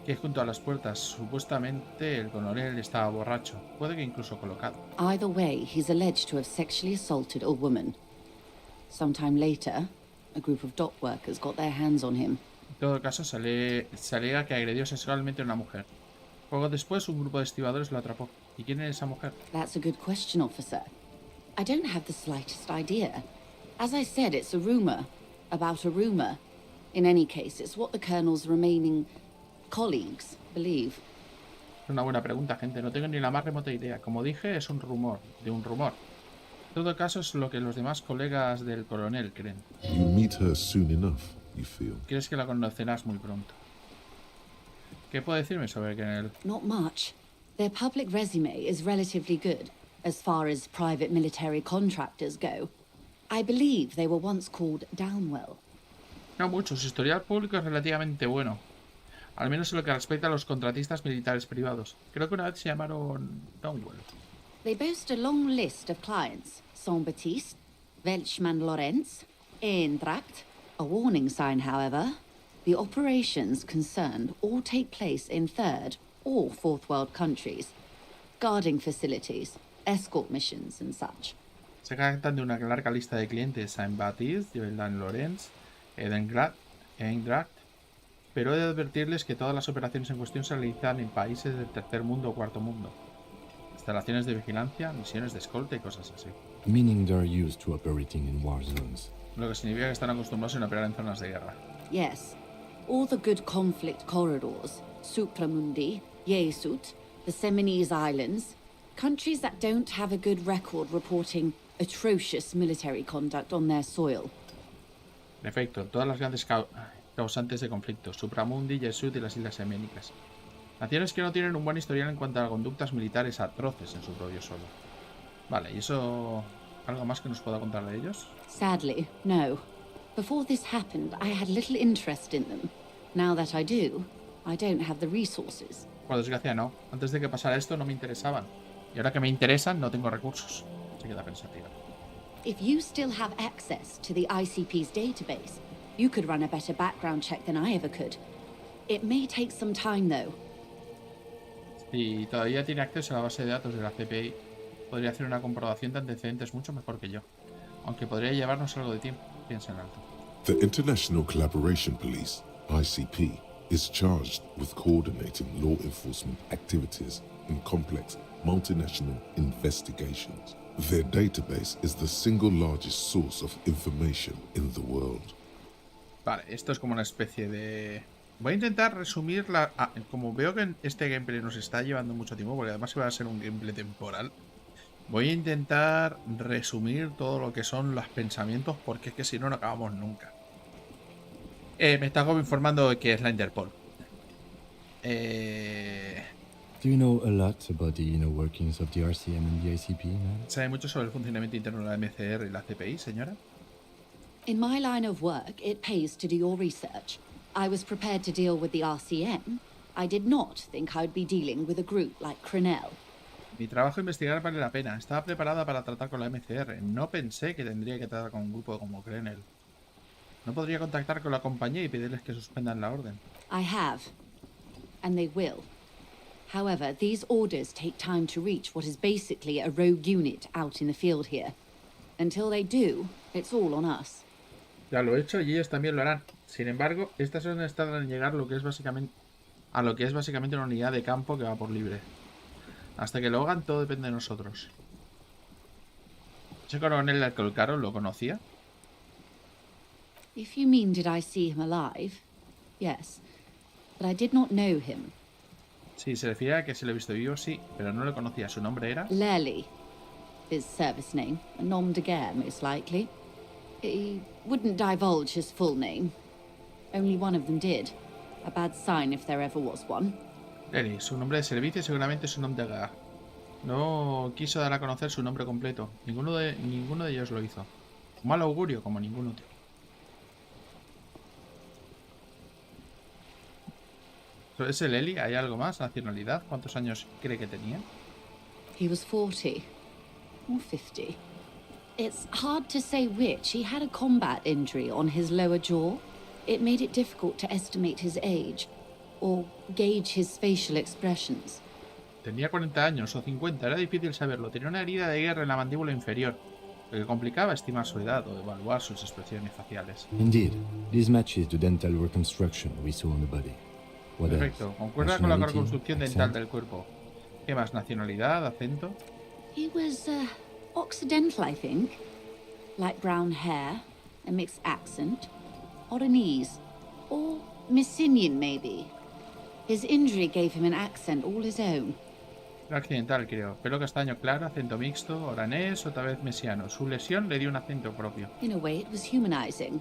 que junto a las puertas. Supuestamente el coronel estaba borracho, puede que incluso colocado. Either way, he's alleged to have sexually assaulted a woman. Sometime later, a group of dock workers got their hands on him. En todo caso, se alega que agredió sexualmente a una mujer. Poco después, un grupo de estibadores lo atrapó. ¿Y quién es esa mujer? That's a good question, officer. I don't have the slightest idea. As I said, it's a rumor about a rumor. In any case, it's what the colonel's remaining colleagues believe. Es una buena pregunta, gente. No tengo ni la más remota idea. Como dije, es un rumor, de un rumor. En todo caso, es lo que los demás colegas del coronel creen. You meet her soon enough, you feel. ¿Crees que la conocerás muy pronto? ¿Qué puede decirme sobre Grenell? Not much. Their public resume is relatively good, as far as private military contractors go. I believe they were once called Downwell. No mucho. Su historial público es relativamente bueno. Al menos en lo que respecta a los contratistas militares privados. Creo que una vez se llamaron Downwell. They boast a long list of clients. Saint-Baptiste, Welchman-Lorenz, Eintracht. A warning sign, however. The operations concerned all take place in third or fourth world countries. Guarding facilities, escort missions and such. Se jactan de una larga lista de clientes: Saint-Baptiste, Welchman-Lorenz, Edengrad, Eindracht, pero he de advertirles que todas las operaciones en cuestión se realizan en países del tercer mundo o cuarto mundo. Instalaciones de vigilancia, misiones de escolta y cosas así. Meaning they're used to operating in war zones. Lo que significa que están acostumbrados a operar en zonas de guerra. Yes. All the good conflict corridors, Supramundi, Yesut, the Seminese Islands, countries that don't have a good record reporting atrocious military conduct on their soil. En efecto, todas las grandes causantes de conflictos, Supramundi, Yesut y las Islas Seménicas. Naciones que no tienen un buen historial en cuanto a conductas militares atroces en su propio suelo. Vale, ¿y eso algo más que nos pueda contar de ellos? Sadly, no. Before this happened, I had little interest in them. Now that I do, I don't have the resources. Por desgracia no. Antes de que pasara esto no me interesaban. Y ahora que me interesan no tengo recursos. Se queda pensativa. If you still have access to the ICP's database, you could run a better background check than I ever could. It may take some time, though. Si todavía tiene acceso a la base de datos de la CPI, podría hacer una comprobación de antecedentes mucho mejor que yo. Aunque podría llevarnos algo de tiempo. Piensa en alto. The International Collaboration Police, ICP, is charged with coordinating law enforcement activities in complex multinational investigations. Their database is the single largest source of information in the world. Vale, esto es como una especie de... Voy a intentar resumir la... como veo que este gameplay nos está llevando mucho tiempo, porque además va a ser un gameplay temporal, voy a intentar resumir todo lo que son los pensamientos, porque es que si no, no acabamos nunca. Me está informando de que es la Interpol. Do you know a lot about the inner workings of the RCM and the ICP, man? ¿Sabe mucho sobre el funcionamiento interno de la MCR y la CPI, señora? In my line of work, it pays to do your research. I was prepared to deal with the RCM. I did not think I'd be dealing with a group like Crenell. Mi trabajo investigar vale la pena. Estaba preparada para tratar con la MCR. No pensé que tendría que tratar con un grupo como Crenell. ¿No podría contactar con la compañía y pedirles que suspendan la orden? I have. And they will. However, these orders take time to reach what is basically a rogue unit out in the field here. Until they do, it's all on us. Ya lo he hecho y ellos también lo harán. Sin embargo, estas son tardan en llegar a lo que es básicamente una unidad de campo que va por libre. Hasta que lo hagan, todo depende de nosotros. ¿Ese coronel del Colcaro lo conocía? If you mean did I see him alive, yes. But I did not know him. Sí, se refiere a que se lo he visto vivo, sí, pero no lo conocía. ¿Su nombre era? Lely. His service name. A nom de guerre, most likely. He wouldn't divulge his full name. Only one of them did. A bad sign if there ever was one. Lely, su nombre de servicio y seguramente su nombre de guerra. No quiso dar a conocer su nombre completo. Ninguno de ellos lo hizo. Un mal augurio, como ningún otro. ¿Sobre ese Lely hay algo más? ¿Nacionalidad? ¿Cuántos años cree que tenía? He was 40. Or 50. It's hard to say which. He had a combat injury on his lower jaw. It made it difficult to estimate his age. Or gauge his facial expressions. Tenía 40 años o 50, era difícil saberlo. Tenía una herida de guerra en la mandíbula inferior, lo que complicaba estimar su edad o evaluar sus expresiones faciales. Indeed, this matches the dental reconstruction we saw on the body. What Perfecto, else? concuerda con la Nationality, reconstrucción dental accent? del cuerpo. ¿Qué más? ¿Nacionalidad? ¿Acento? He was, Occidental, I think. Light brown hair, a mixed accent, Oranese, or Messinian, maybe. His injury gave him an accent all his own. Era occidental, creo. Pelo castaño claro, acento mixto, oranés, otra vez mesiano. Su lesión le dio un acento propio. In a way, it was humanizing.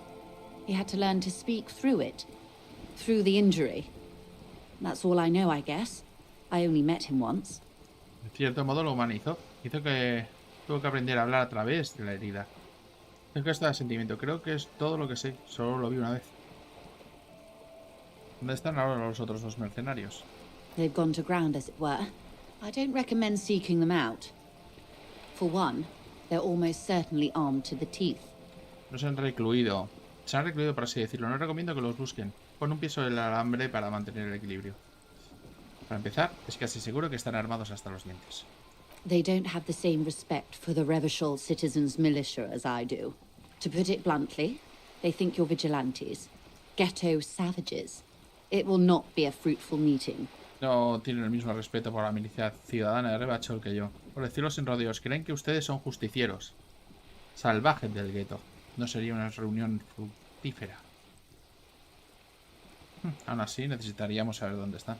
He had to learn to speak through it, through the injury. That's all I know, I guess. I only met him once. De cierto modo lo humanizó. Hizo que tuvo que aprender a hablar a través de la herida. Tengo este sentimiento. Creo que es todo lo que sé. Solo lo vi una vez. ¿Dónde están ahora los otros dos mercenarios? They've gone to ground, as it were. I don't recommend seeking them out. For one, they're almost certainly armed to the teeth. No se han recluido. Se han recluido, por así decirlo. No recomiendo que los busquen. Pon un pie sobre el alambre para mantener el equilibrio. Para empezar, es casi seguro que están armados hasta los dientes. They don't have the same respect for the Revachol citizens' militia as I do. To put it bluntly, they think you're vigilantes. ghetto savages. It will not be a fruitful meeting. No tienen el mismo respeto por la milicia ciudadana de Rivachol que yo. Por decirlo sin rodeos, creen que ustedes son justicieros. Salvajes del gueto. No sería una reunión fructífera. Aún así, necesitaríamos saber dónde están.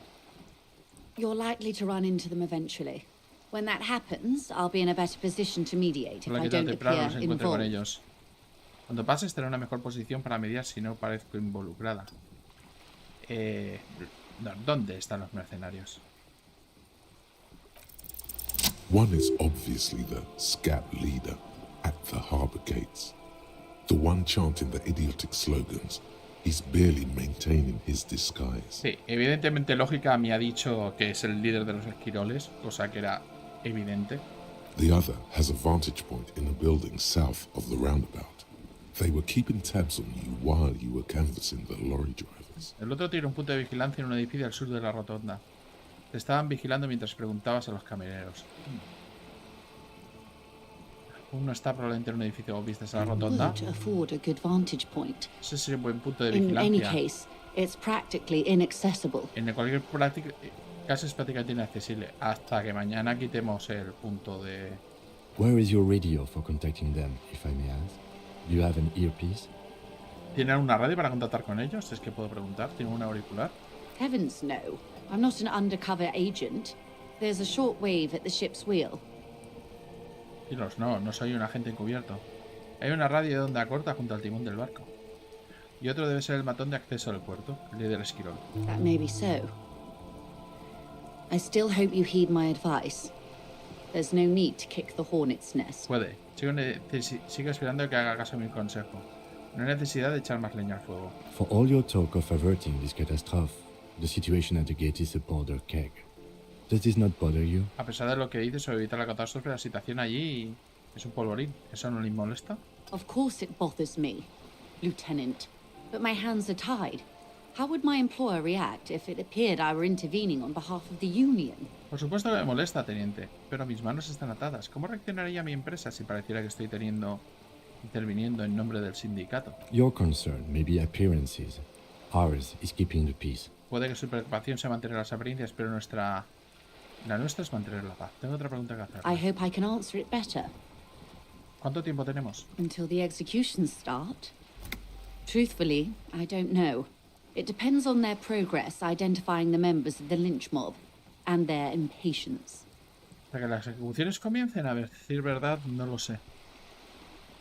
You're likely to run into them eventually. When that happens, I'll be in a better position to mediate if I don't appear con involved. ellos. Cuando pase estaré en una mejor posición para mediar si no parezco involucrada. ¿Dónde están los mercenarios? One is obviously the scout leader at the harbor gates. The one chanting the idiotic slogans. He's barely maintaining his disguise. Sí, evidentemente lógica me ha dicho que es el líder de los esquiroles, cosa que era evidente. The other has a vantage point in a building south of the roundabout. They were keeping tabs on you while you were canvassing the lorry drivers. El otro tiene un punto de vigilancia en un edificio al sur de la rotonda. Te estaban vigilando mientras preguntabas a los camioneros. Uno está probablemente en un edificio o vistas a la rotonda. Ese sería un buen punto de vigilancia. En cualquier caso es prácticamente inaccesible hasta que mañana quitemos el punto de... Where is your radio for contacting them, if I may ask? Do you have an earpiece? ¿Tienen una radio para contactar con ellos? Es que puedo preguntar. ¿Tienen un auricular? Heavens no. I'm not an undercover agent. There's a shortwave at the ship's wheel. Dinos, no soy un agente encubierto. Hay una radio de onda corta junto al timón del barco. Y otro debe ser el matón de acceso al puerto, el líder esquirol. That may be so. I still hope you heed my advice. There's no need to kick the hornet's nest. Puede. Sigo esperando que haga caso a mi consejo. No hay necesidad de echar más leña al fuego. For all your talk of averting this catastrophe, the situation at the gate is a powder keg. Does this not bother you? A pesar de lo que dices sobre evitar la catástrofe, la situación allí es un polvorín. ¿Eso no le molesta? Of course it bothers me, Lieutenant. But my hands are tied. How would my employer react if it appeared I were intervening on behalf of the union? Por supuesto que me molesta, teniente. Pero mis manos están atadas. ¿Cómo reaccionaría mi empresa si pareciera que estoy interviniendo en nombre del sindicato? Your concern may be appearances. Ours is keeping the peace. Puede que su preocupación sea mantener las apariencias, pero la nuestra es mantener la paz. Tengo otra pregunta que hacer. I hope I can answer it better. ¿Cuánto tiempo tenemos? Until the executions start. Truthfully, I don't know. It depends on their progress identifying the members of the lynch mob and their impatience. Para que las ejecuciones comiencen, a decir verdad, no lo sé.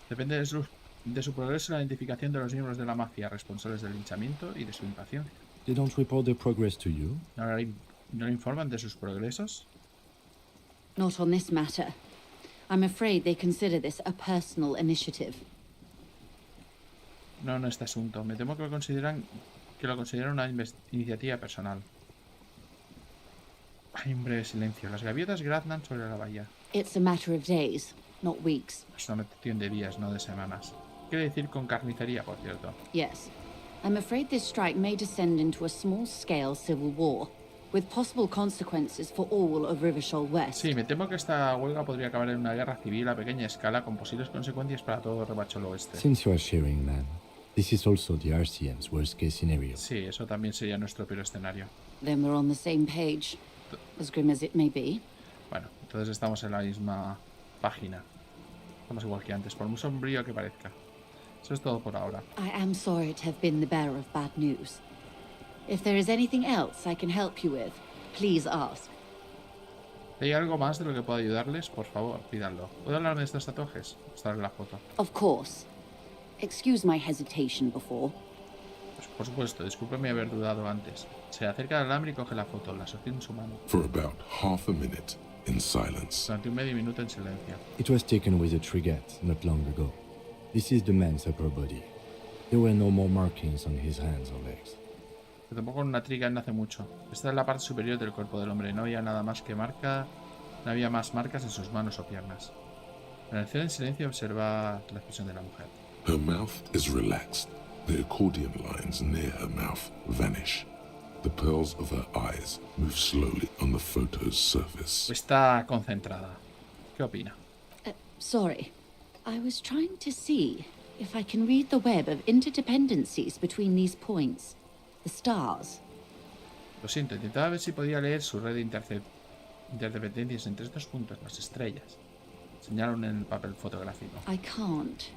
Depende de su progreso en la identificación de los miembros de la mafia responsables del linchamiento y de su impaciencia. They don't report their progress to you? ¿No le informan de sus progresos? Not on this matter. I'm afraid they consider this a personal initiative. No, en este asunto. Me temo que lo consideran una iniciativa personal. Hay un breve silencio. Las gaviotas graznan sobre la bahía. It's a matter of days, not weeks. Es una cuestión de días, no de semanas. Quiere decir con carnicería, por cierto. Yes. I'm afraid this strike may descend into a small-scale civil war, with possible consequences for all of Rivershoal West. Sí, me temo que esta huelga podría acabar en una guerra civil a pequeña escala con posibles consecuencias para todo Rivachol Oeste. Since you are sharing, man, this is also the RCM's worst-case scenario. Sí, eso también sería nuestro peor escenario. Then we're on the same page, as grim as it may be. Bueno, entonces estamos en la misma página. Estamos igual que antes, por muy sombrío que parezca. Eso es todo por ahora. I am sorry to have been the bearer of bad news. If there is anything else I can help you with, please ask. ¿Hay algo más de lo que pueda ayudarles? Por favor, pídanlo. ¿Puedo hablarme de estos tatuajes? Mostrarle la foto. Of course. Excuse my hesitation before. Pues, por supuesto, discúlpeme haber dudado antes. Se acerca al alambre y coge la foto, la sostiene en su mano. For about half a minute, in silence. Durante un medio minuto en silencio. It was taken with a trigette not long ago. This is the man's upper body. There were no more markings on his hands or legs. Pero tampoco en una triga no hace mucho. Esta es la parte superior del cuerpo del hombre. No había más marcas en sus manos o piernas. Permanecer en silencio y observar la expresión de la mujer. Her mouth is relaxed. The accordion lines near her mouth vanish. The pearls of her eyes move slowly on the photo's surface. Está concentrada. ¿Qué opina? Sorry. I was trying to see if I can read the web of interdependencies between these points, the stars. Lo siento, intentaba ver si podía leer su red de interdependencias entre estos puntos, las estrellas. Señalaron en el papel fotográfico. I can't.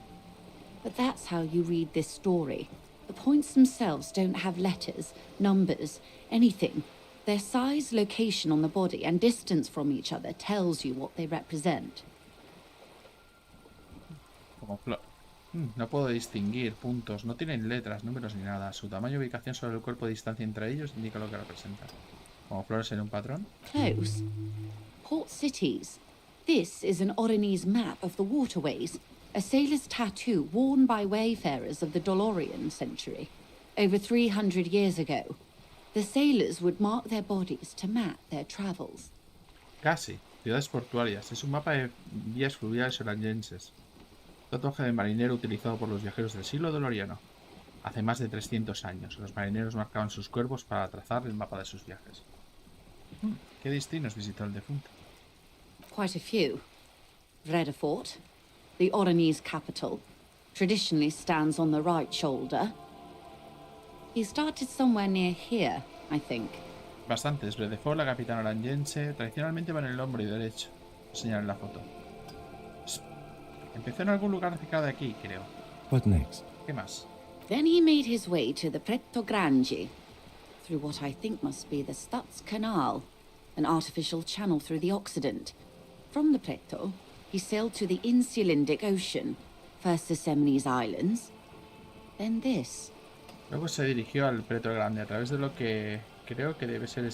But that's how you read this story. The points themselves don't have letters, numbers, anything. Their size, location on the body, and distance from each other tells you what they represent. Como flor. No puedo distinguir puntos, no tienen letras, números ni nada. Su tamaño y ubicación sobre el cuerpo de distancia entre ellos indica lo que representan. Como flores en un patrón. Close. Port cities. This is an Oronese map of the waterways, a sailor's tattoo worn by wayfarers of the Dolorian century, over 300 years ago. The sailors would mark their bodies to map their travels. Casi. Ciudades portuarias. Es un mapa de vías fluviales orangenses. Tatuaje de marinero utilizado por los viajeros del siglo doloriano. Hace más de 300 años, los marineros marcaban sus cuerpos para trazar el mapa de sus viajes. ¿Qué destinos visitó el defunto? Quite a few. Vredefort, the Oronese capital, traditionally stands on the right shoulder. He started somewhere near here, I think. Bastantes. Vredefort, la capital orangense, tradicionalmente va en el hombro derecho. Señala en la foto. Empezó en algún lugar cerca de aquí, creo. What next? ¿Qué más? Then he made his way to the Pretto Grande, through what I think must be the Stutz Canal, an artificial channel through the Occident. From the Pretto, he sailed to the Insulindic Ocean, first the Semines Islands, then this. Luego se dirigió al Preto Grande a través de lo que creo que debe ser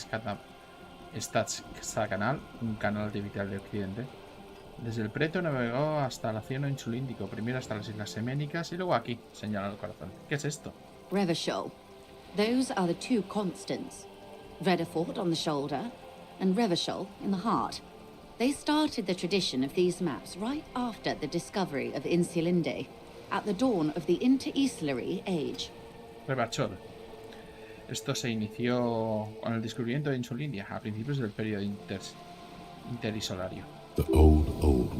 Stutz Canal, un canal artificial de Occidente. Desde el Preto navegó hasta el Océano Insulíndico, primero hasta las Islas Seménicas y luego aquí, señala el corazón. ¿Qué es esto? Revachol. Those are the two constants. Vredefort on the shoulder, and Revachol in the heart. They started the tradition of these maps right after the discovery of Insulinde, at the dawn of the Interinsulary Age. Revachol. Esto se inició con el descubrimiento de Insulindia a principios del periodo interinsulario. The old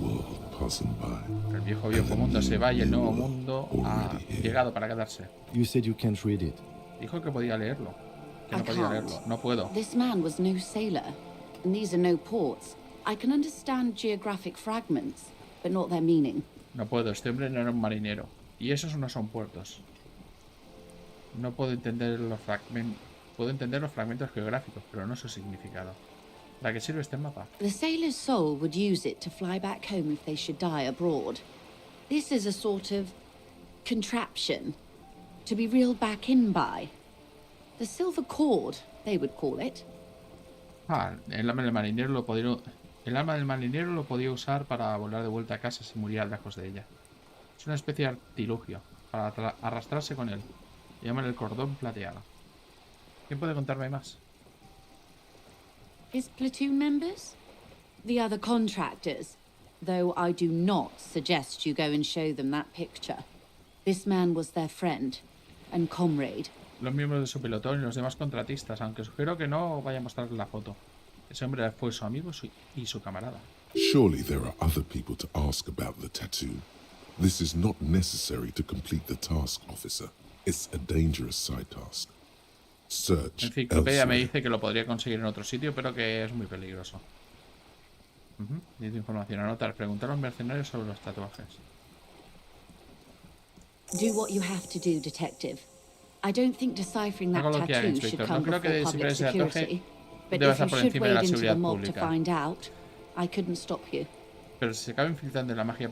world passing by. El viejo mundo se va y el nuevo mundo ha llegado para quedarse. You said you can't read it. Dijo que podía leerlo. Que I no podía leerlo. can't. No puedo. This man was no sailor, and these are no ports. I can understand geographic fragments, but not their meaning. No puedo. Este hombre no era un marinero. Y esos no son puertos. No puedo entender los fragmentos. Puedo entender los fragmentos geográficos, pero no su significado. ¿Para qué sirve este mapa? The sailor's soul would use it to fly back home if they should die abroad. This is a sort of contraption to be reeled back in by. The silver cord, they would call it. El alma del marinero lo podía usar para volar de vuelta a casa si muriera lejos de ella. Es una especie de artilugio para arrastrarse con él. Le llaman el cordón plateado. ¿Quién puede contarme más? His platoon members? The other contractors. Though I do not suggest you go and show them that picture. This man was their friend and comrade. Los miembros de su pelotón y los demás contratistas, aunque sugiero que no vaya a mostrarles la foto. Ese hombre fue su amigo y su camarada. Surely there are other people to ask about the tattoo. This is not necessary to complete the task, officer. It's a dangerous side task. Search Enciclopedia me elsewhere. dice que lo podría conseguir en otro sitio, pero que es muy peligroso. Dice información. Anotar. Preguntar a los mercenarios sobre los tatuajes. Do what you have to do, detective. I don't think deciphering that Hago lo que haga, tattoo should inspector. come No creo que before descifrar public ese tatuaje security. But deba if estar you por should encima de la wade into the seguridad mob to pública. find out, I couldn't stop you. Pero si se acaba infiltrando en la mafia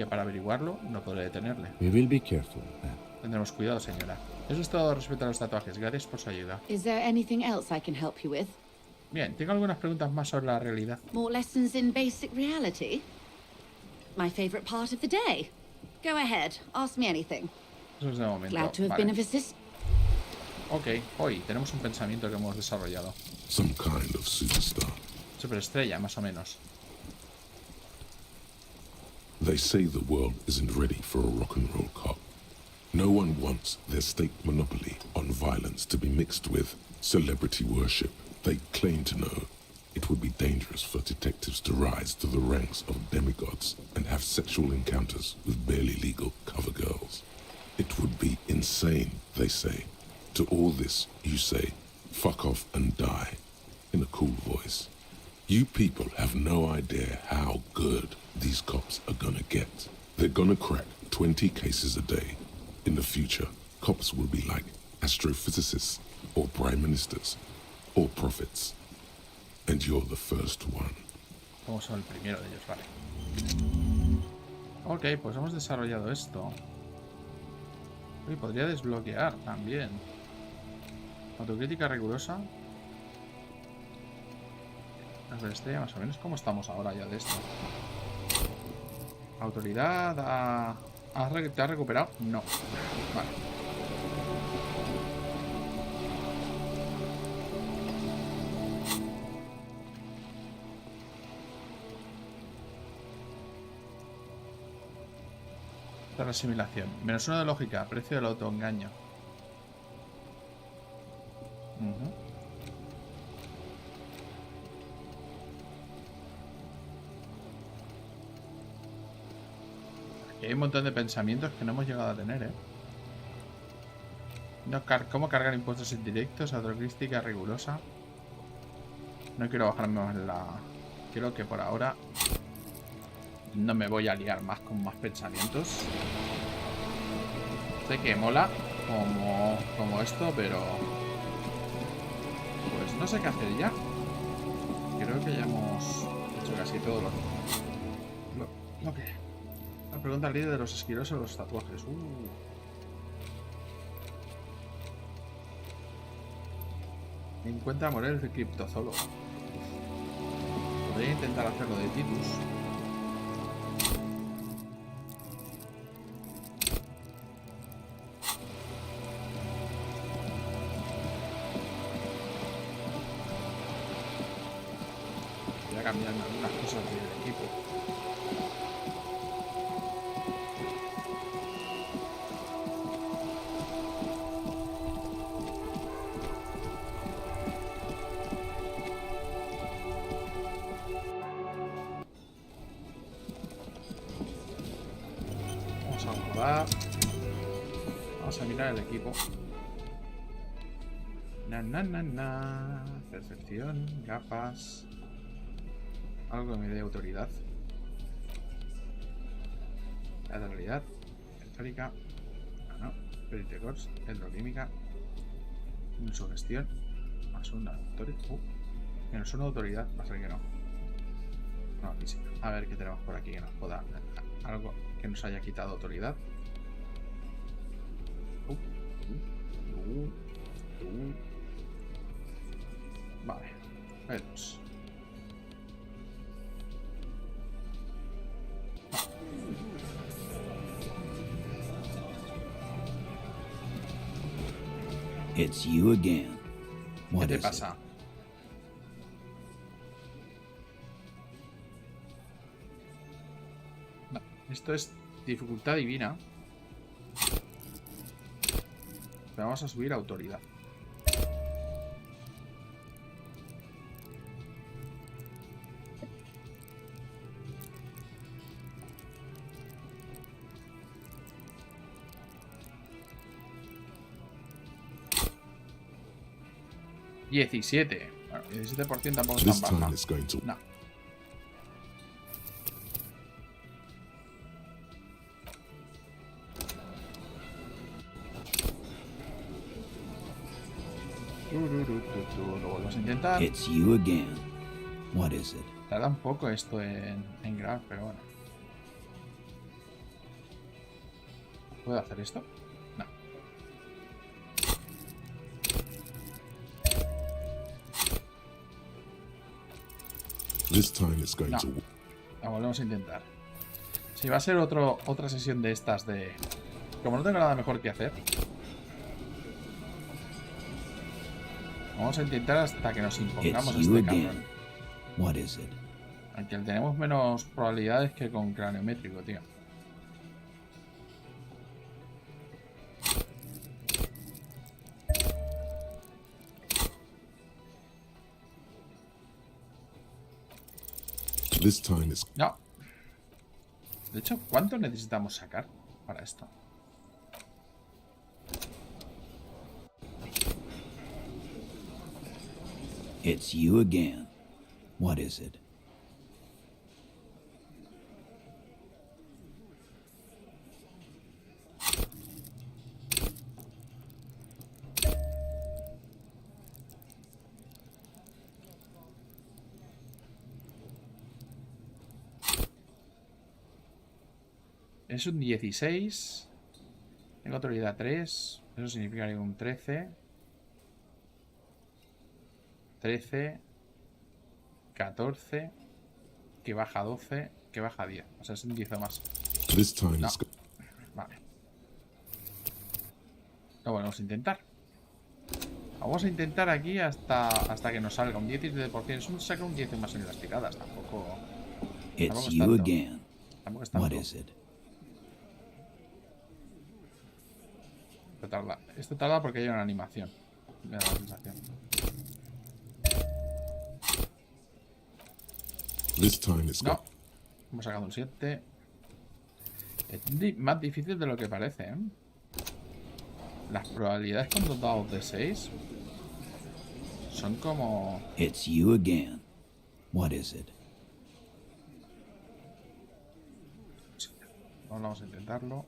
para averiguarlo, no podré detenerle. We will be careful. Tendremos cuidado, señora. Eso es todo respecto a los tatuajes. Gracias por su ayuda. Is there anything else I can help you with? Bien, tengo algunas preguntas más sobre la realidad. More lessons in basic reality? My favorite part of the day. Go ahead, ask me anything. Eso es de momento. Glad to have Vale. been of assistance. Ok, hoy tenemos un pensamiento que hemos desarrollado. Some kind of superstar. Superestrella, más o menos. They say the world isn't ready for a rock and roll cop. No one wants their state monopoly on violence to be mixed with celebrity worship. They claim to know It would be dangerous for detectives to rise to the ranks of demigods and have sexual encounters with barely legal cover girls. It would be insane, they say. To all this, you say, fuck off and die, in a cool voice. You people have no idea how good these cops are gonna get. They're gonna crack 20 cases a day. In the future, cops will be like astrophysicists, or prime ministers, or prophets. And you're the first one. Vamos a ver el primero de ellos, vale. Ok, pues hemos desarrollado esto. Uy, podría desbloquear también. Autocrítica rigurosa. A ver, este más o menos cómo estamos ahora ya de esto. Autoridad. ¿Te has recuperado? No. Vale. La asimilación. -1 de lógica. Precio del autoengaño. Aquí hay un montón de pensamientos que no hemos llegado a tener, No, ¿cómo cargar impuestos indirectos? Autocrítica rigurosa. No quiero bajarme más la... Creo que por ahora no me voy a liar más con más pensamientos. Sé que mola como esto, pero pues no sé qué hacer ya. Creo que ya hemos hecho casi todo lo que... La pregunta al líder de los esquirosos los tatuajes. Encuentra a Morel de criptozoólogo. Podría intentar hacerlo de Titus. Voy a cambiar algunas cosas del equipo. Vamos a mirar el equipo. Percepción, gafas. Algo que me dé autoridad. La realidad. Histórica. No. Peritecorps. Hidroquímica. Sugestión. Más una autoridad. Menos una autoridad. Va a ser que no. No, física. A ver qué tenemos por aquí que nos pueda. Algo que nos haya quitado autoridad. Vale, vemos. It's you again. ¿Qué te pasa? No, esto es dificultad divina. Pero vamos a subir autoridad. Bueno, 17% tampoco es tan baja. No. Lo volvemos a intentar. It's you again. What is it? Tarda un poco esto en grabar, pero bueno. ¿Puedo hacer esto? No. This time it's going to... La volvemos a intentar. Si va a ser otra sesión de estas de... Como no tengo nada mejor que hacer, vamos a intentar hasta que nos impongamos este cabrón. What is it? Aunque tenemos menos probabilidades que con craneométrico, tío. This time is No. De hecho, ¿cuánto necesitamos sacar para esto? It's you again. What is it? Es un 16. Tengo autoridad 3. Eso significa que un 13. 13. 14. Que baja a 12. Que baja a 10. O sea, es un 10 o más. this time No. is Vale. Lo volvemos a intentar. Vamos a intentar aquí hasta que nos salga un 10%. Es un saca un 10 más en las tiradas. Tampoco It's es you tanto. again. Tampoco es What tanto. is it? Esto tarda porque hay una animación. Me da la sensación. this time is No. Hemos sacado un 7. Es más difícil de lo que parece, ¿eh? Las probabilidades con dos dados de 6 son como... It's you again. What is it? Vamos a intentarlo.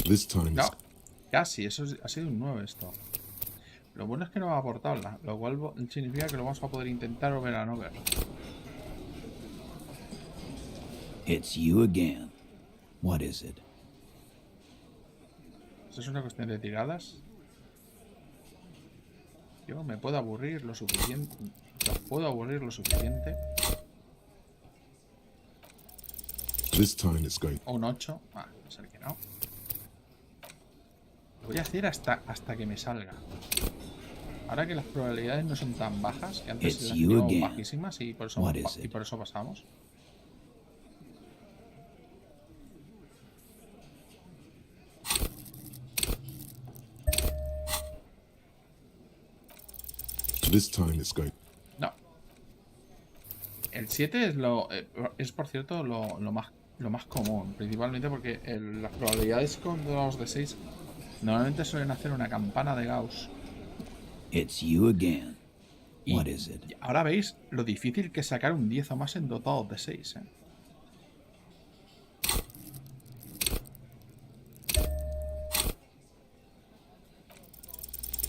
this time No, is casi, ha sido un 9 esto. Lo bueno es que no va a aportar, lo cual significa que lo vamos a poder intentar over and over. It's you again. What is it? Esto es una cuestión de tiradas. Yo me puedo aburrir lo suficiente. Los puedo aburrir lo suficiente. this time is going O un 8. Ah, va a ser que no. Lo voy a hacer hasta que me salga. Ahora que las probabilidades no son tan bajas, que antes It's las you teníamos again. bajísimas y por What is it? eso pasamos. this time is going No. El 7 es por cierto lo más común, principalmente porque las probabilidades con dados de 6 normalmente suelen hacer una campana de Gauss. It's you again. Y What is it? ahora veis lo difícil que es sacar un 10 o más en dotados de 6, ¿eh?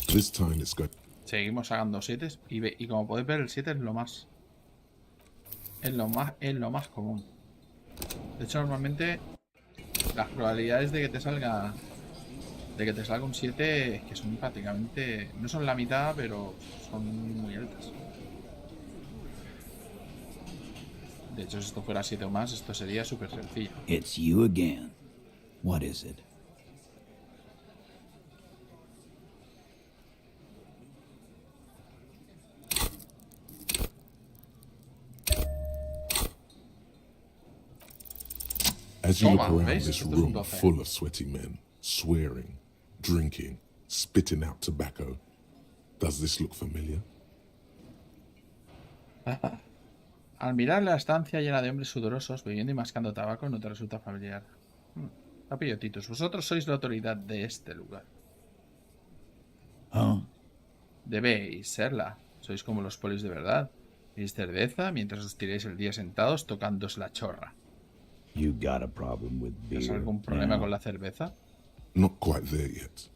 this time is going Seguimos sacando 7 y como podéis ver el 7 es lo más común. De hecho, normalmente las probabilidades de que te salga un 7 es que son prácticamente, no son la mitad, pero son muy altas. De hecho, si esto fuera 7 o más, esto sería súper sencillo. It's you again. What is it? as you look Toma, around ¿veis? this Esto es un room 12. full of sweaty men, swearing, drinking, spitting out tobacco. Does this look familiar? Al mirar la estancia llena de hombres sudorosos, bebiendo y mascando tabaco, no te resulta familiar. Papillo Titus, vosotros sois la autoridad de este lugar. Huh? Debéis serla. Sois como los polis de verdad. Bebéis cerveza mientras os tiréis el día sentados tocándoos la chorra. You got a problem with ¿Tienes beer? algún problema now? con la cerveza? Not quite there yet.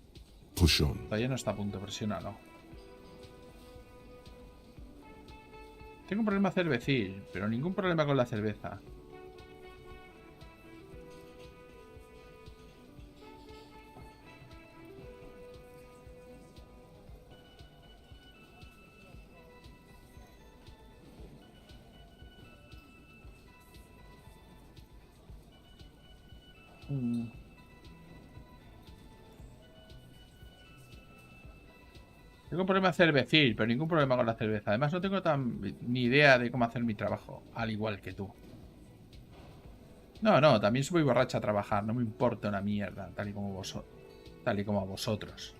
Push on. Todavía no está a punto, presiónalo. Tengo un problema cervecil, pero ningún problema con la cerveza. Tengo un problema cervecil, pero ningún problema con la cerveza. Además, no tengo ni idea de cómo hacer mi trabajo, al igual que tú. No, también soy borracha a trabajar, no me importa una mierda, tal y como a vosotros.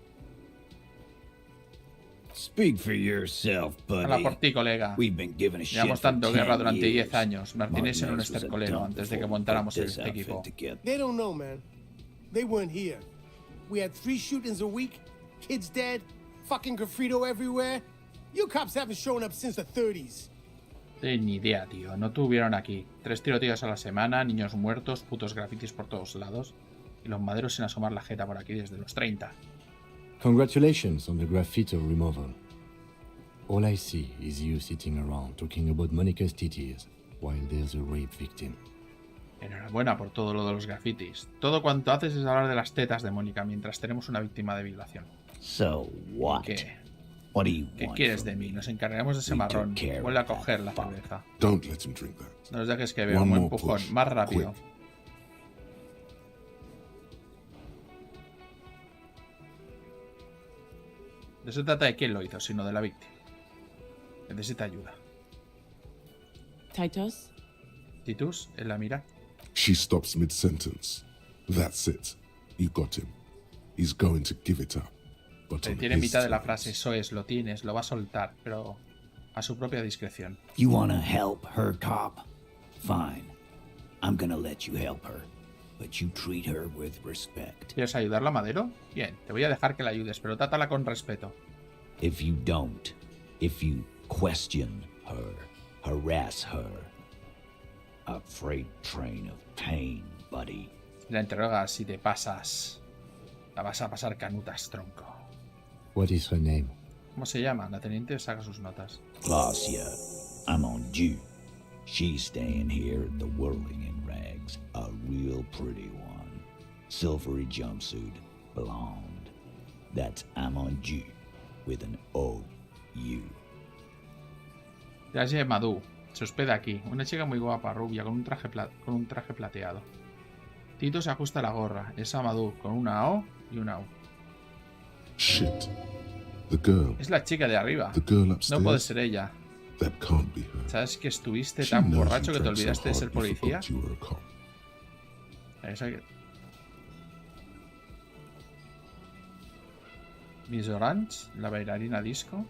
Speak for yourself, Habla por buddy. ti, colega. We've been given a shit Llevamos for dando 10 guerra durante 10 years. años. Martinez era un Martinez was a estercolero dump antes de que before we montáramos put este this equipo. outfit together. They don't know, man. They weren't here. We had 3 shootings a week, kids dead, fucking graffito everywhere. You cops haven't shown up since the 30s. Ni idea, tío. No tuvieron aquí. 3 tiroteos a la semana, niños muertos, putos grafitis por todos lados. Y los maderos sin asomar la jeta por aquí desde los 30. Congratulations on the graffito removal. All I see is you sitting around talking about Monica's titties while there's a rape victim. Enhorabuena por todo lo de los grafitis. Todo cuanto haces es hablar de las tetas de Mónica mientras tenemos una víctima de violación. So what? ¿Qué? What do you ¿Qué want quieres from de mí? me? Nos encargaremos de ese We marrón. took care Vuelve a of that coger la fuck. cerveza. Don't let him drink that. No nos dejes que beba. One Un more empujón. push. Más rápido. Quick. No se trata de quién lo hizo, sino de la víctima. Necesita ayuda. Titus? Titus, en la mira. She stops mid-sentence. That's it. You got him. He's going to give it up. But Se on detiene en his mitad de la terms. frase. Eso es, lo tienes, lo va a soltar, pero a su propia discreción. You wanna help her, cop? Fine. I'm gonna let you help her. But you treat her with respect. ¿Quieres ayudarla, Madero? Bien, te voy a dejar que la ayudes, pero trátala con respeto. If you don't, if you question her, harass her, a freight train of pain, buddy. La interrogas si te pasas. La vas a pasar canutas, tronco. What is her name? ¿Cómo se llama? La teniente saca sus notas. Glacia, I'm on due. She's staying here at the Whirling in Rags, a real pretty one. Silvery jumpsuit, blonde. That's I'm on due, with an O-U. Gracias, Madú. Se hospeda aquí. Una chica muy guapa, rubia, con un traje plateado. Tito se ajusta la gorra. Es Amadou, con una O y una U. Shit. The girl. Es la chica de arriba. The girl No upstairs. puede ser ella. That can't be her. ¿Sabes que estuviste She tan knows borracho you que te drank so olvidaste de ser hard you policía? forgot you were a cop. Esa que... Miss Orange, la bailarina disco.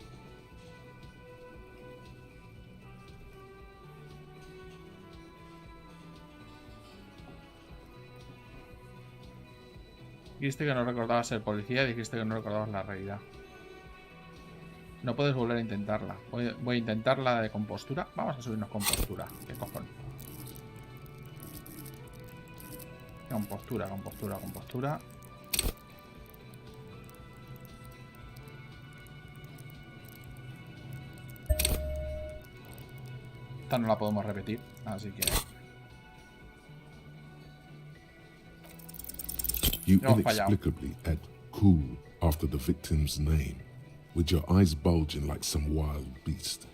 Dijiste que no recordabas ser policía, dijiste que no recordabas la realidad. No puedes volver a intentarla. Voy a intentarla de compostura. Vamos a subirnos compostura. ¿Qué cojones? Compostura, compostura, compostura. Esta no la podemos repetir, así que... You No, fallado. inexplicably add cool after the victim's name, with your eyes bulging like some wild beast.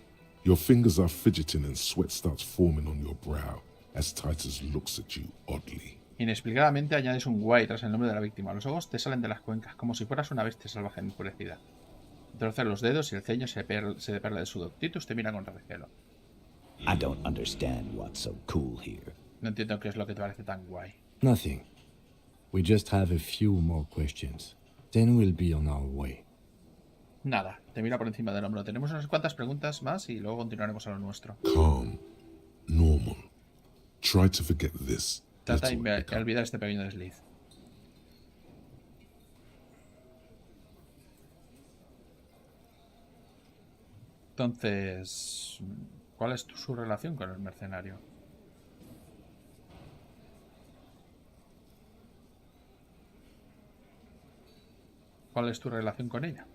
Your fingers are fidgeting and sweat starts forming on your brow as Titus looks at you oddly. Inexplicadamente añades un guay tras el nombre de la víctima. Los ojos te salen de las cuencas, como si fueras una bestia salvaje enfurecida. Te rozan los dedos y el ceño se deperla de sudor. Titus te mira con recelo. I don't understand what's so cool here. No entiendo qué es lo que te parece tan guay. Nothing. We just have a few more questions. Then we'll be on our way. Nada, te mira por encima del hombro. Tenemos unas cuantas preguntas más y luego continuaremos a lo nuestro. Calm. Normal. Try to forget this. Trata little de hiccup. olvidar este pequeño desliz. Entonces, ¿cuál es su relación con el mercenario? ¿Cuál es tu relación con ella?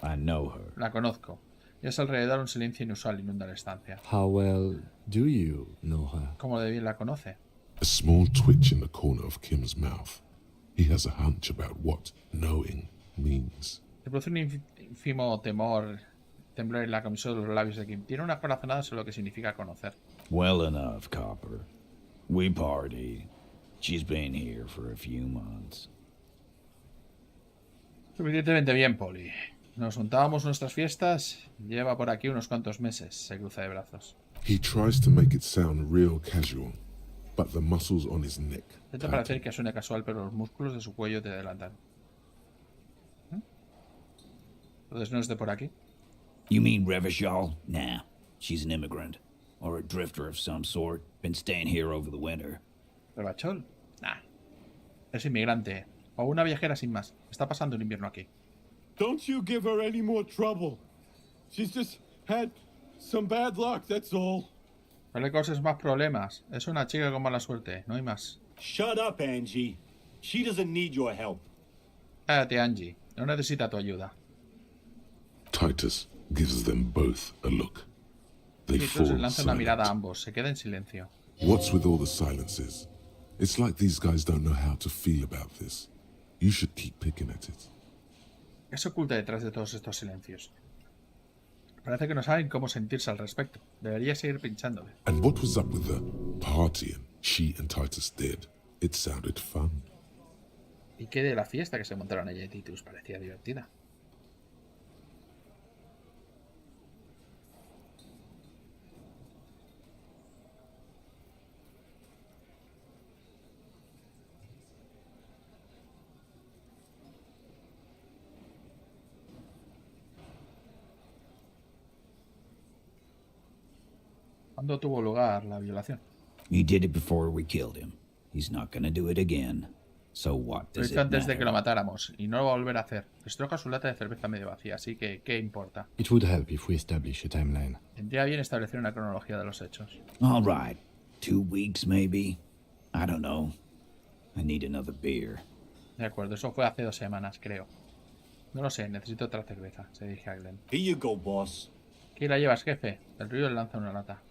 I know her. La conozco. Y a su alrededor un silencio inusual inunda la estancia. How well do you know her? ¿Cómo de bien la conoce? A small twitch in the corner of Kim's mouth. He has a hunch about what knowing means. Se produce un ínfimo temblor en la camiseta de los labios de Kim. Tiene una corazonada sobre lo que significa conocer. Well enough, Copper. We party. She's been here for a few months. Suficientemente bien, Polly. Nos juntábamos nuestras fiestas. Lleva por aquí unos cuantos meses. Se cruza de brazos. He tries to make it sound real casual, but the muscles on his neck Intenta parecer que suene casual, pero los músculos de su cuello te adelantan. Entonces no es de por aquí. You mean Revachol? Nah, she's an immigrant. Or a drifter of some sort. Been staying here over the winter. ¿Rebachol? Nah. Es inmigrante. O una viajera sin más. Está pasando un invierno aquí. Don't you give her any more trouble. She's just had some bad luck, that's all. No le causes más problemas. Es una chica con mala suerte. No hay más. Shut up, Angie. She doesn't need your help. Cállate, Angie. No necesita tu ayuda. Titus gives them both a look. They Titus fall lanza una mirada a silent. ambos. Se queda en silencio. What's with all the silences? It's like these guys don't know how to feel about this. You should keep picking at it. ¿Qué se oculta detrás de todos estos silencios? Parece que no saben cómo sentirse al respecto. Debería seguir pinchándole. And what was up with the partying she and Titus did? It sounded fun. ¿Y qué de la fiesta que se montaron ella y Titus? Parecía divertida. ¿Cuándo tuvo lugar la violación? He did it before we killed him. He's not gonna do it again. So what Lo does hizo it antes de que lo matter? matáramos y no lo va a volver a hacer. Estroja su lata de cerveza medio vacía, así que ¿qué importa? It would help if we establish a timeline. Vendría bien establecer una cronología de los hechos. All right. 2 weeks, maybe? I don't know. I need another beer. De acuerdo, eso fue hace 2 semanas, creo. No lo sé, necesito otra cerveza, se dirige a Glenn. Here you go, boss. ¿Qué la llevas, jefe? El río le lanza una lata.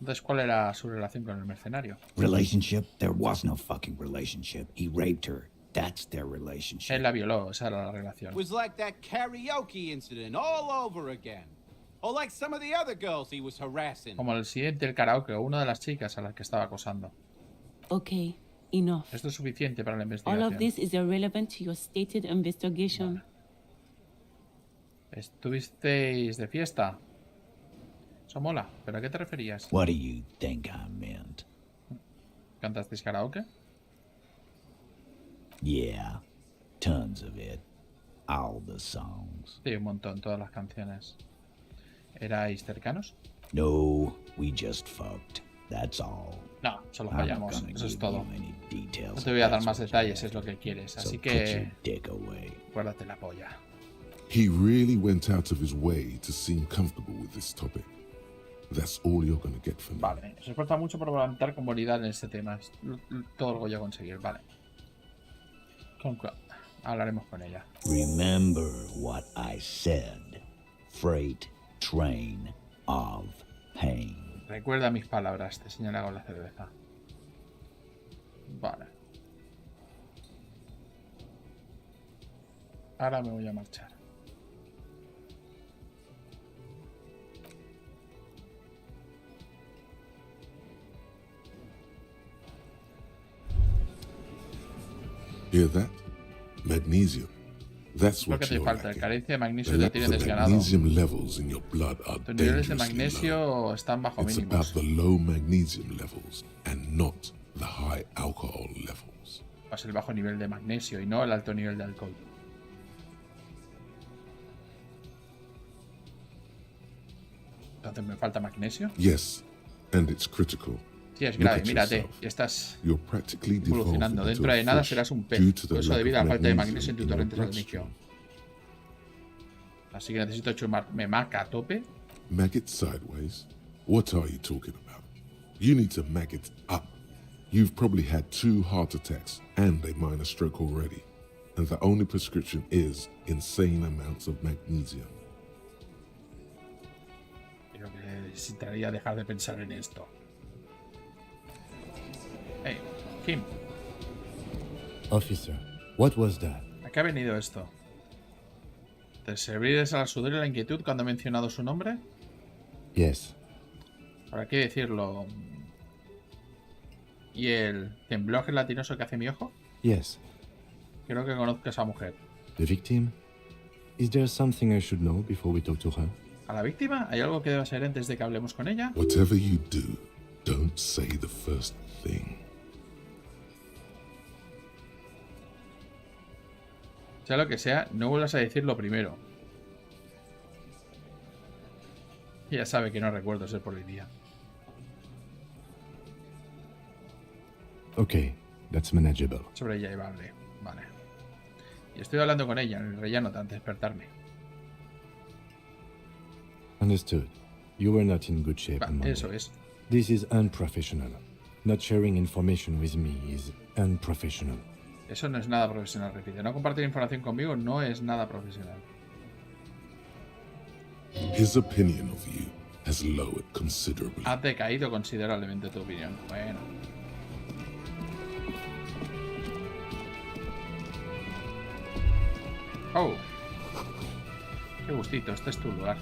Entonces, ¿cuál era su relación con el mercenario? Relationship? There was no fucking relationship. He raped her. That's their relationship. Él la violó, esa era la relación. It was like that karaoke incident all over again. Or like some of the other girls he was harassing. Como el siguiente del karaoke o una de las chicas a las que estaba acosando. Okay, enough. Esto es suficiente para la All investigación. of this is irrelevant to your stated investigation. ¿Estuvisteis de fiesta? Eso mola, ¿pero a qué te referías? What do you think I meant? ¿Cantasteis karaoke? Yeah, tons of it. All the songs. Sí, un montón, todas las canciones. ¿Erais cercanos? No, we just fucked. That's all. No, solo I'm not fallamos, gonna eso es give todo. you any details No te voy a if dar that's más what detalles, you're es lo que after. quieres, So así put your que dick away. guárdate la polla. He really went out of his way to seem comfortable with this topic. That's all you're gonna get from me. Vale, se esfuerza mucho por levantar comodidad en este tema. Es todo lo que voy a conseguir, vale. Hablaremos con ella. Remember what I said. Freight train of pain. Recuerda mis palabras, te señala con la cerveza. Vale. Ahora me voy a marchar. Hear that? Magnesium. That's Lo que what te you're falta, lacking. carencia de magnesio The te lack tiene of desganado. magnesium levels in your blood are Tus niveles de dangerously low. magnesio están bajo It's about mínimos. the low magnesium levels and not the high alcohol levels. Es el bajo nivel de magnesio y no el alto nivel de alcohol. Entonces me falta magnesio. Yes, and it's critical. Sí, es Look grave, at mírate. yourself. Ya estás You're practically evolucionando. devolving into Dentro a de nada fish serás un pez. due to the Todo eso lack debido of a la falta de magnesio en tu in your torrente sanguíneo. bloodstream. Así que necesito chumarme maca a tope. Maggot sideways? What are you talking about? You need to maggot up. You've probably had 2 heart attacks and a minor stroke already. And the only prescription is insane amounts of magnesium. Creo que necesitaría dejar de pensar en esto. Hey, Kim, Officer, what was that? ¿a qué ha venido esto? ¿Te servires a la sudor y la inquietud cuando he mencionado su nombre? Yes. ¿Para qué decirlo? ¿Y el temblor gelatinoso que hace mi ojo? Yes. Creo que conozco a esa mujer. The victim? Is there something I should know before we talk to her? ¿A la víctima? ¿Hay algo que deba saber antes de que hablemos con ella? Whatever you do, don't say the first thing. Sea lo que sea, no vuelvas a decir lo primero. Ya sabe que no recuerdo ser policía. Okay, that's manageable. Sobrellevable. Vale. Y estoy hablando con ella en el rellano antes de despertarme. Understood. You were not in good shape on Monday. Eso es. This is unprofessional. Not sharing information with me is unprofessional. Eso no es nada profesional, repite. No compartir información conmigo no es nada profesional. His opinion of you has lowered considerably. Ha decaído considerablemente tu opinión. Bueno. Oh. Qué gustito, este es tu lugar.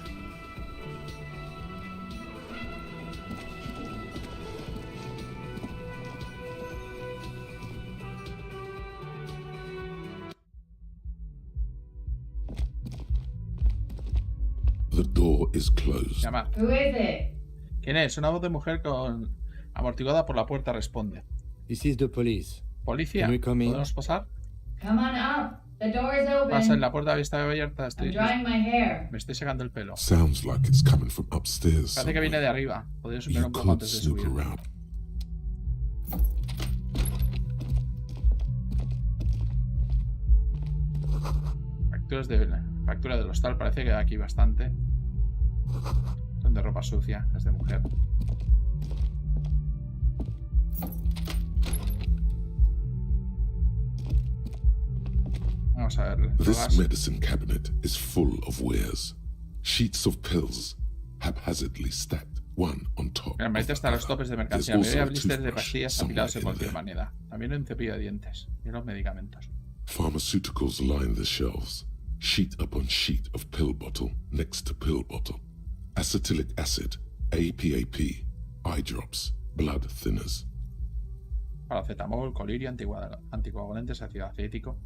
The door is closed. Llamar. Who is it? ¿Quién es? Una voz de mujer con amortiguada por la puerta responde. This is the police. ¿Policía? Can we come in? ¿Podemos pasar? Come on up. The door is open. Pasa, en la puerta está abierta. I'm drying my hair. Me estoy secando el pelo. Sounds like it's coming from upstairs. Parece que viene de somewhere. arriba. Podría subir You un poco could antes de snoop subir. around. Facturas del hostal. Parece que hay aquí bastante. Son de ropa sucia. Es de mujer. Vamos a ver. This medicine cabinet is full of wares. Sheets of pills, haphazardly stacked, one on top. En el maíz están los topes de There's mercancía. also Había a blisters de toothbrush pastillas somewhere apilados en in cualquier there. manera. También un cepillo de dientes. Y los medicamentos. Pharmaceuticals line the shelves, sheet upon sheet of pill bottle next to pill bottle. Acetylic acid, APAP, eye drops, blood thinners. Paracetamol, colirio, anticoagulantes, ácido acético.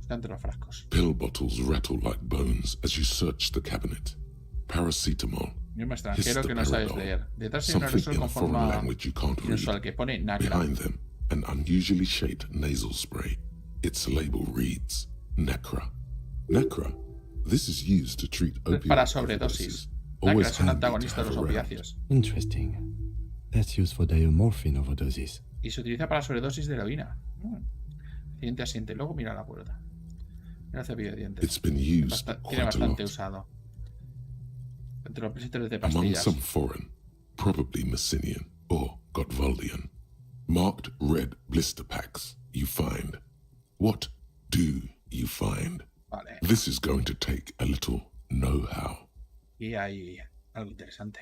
Está entre los frascos. Pill bottles rattle like bones as you search the cabinet. Paracetamol, Y un extranjero que no sabes leer. Detrás hay un something aerosol in a con foreign forma language you can't read. inusual que pone Nagra. Behind them, an unusually shaped nasal spray. Its label reads Nacra. Nacra. This is used to treat opioid Para overdoses. sobredosis. Always Nacra es un handy to antagonista de have los around. opiáceos. Interesting. That's used for diamorphine overdoses. Y se utiliza para sobredosis de heroína. Siguiente asiente. Luego mira la puerta. Mira el cepillo de dientes. It's been used Tiene quite a bastante lot. usado. Entre los blisters de Among pastillas. some foreign, probably Messinian or Gotvaldian, marked red blister packs you find. What do you find? Vale. This is going to take a little know-how. Y hay algo interesante.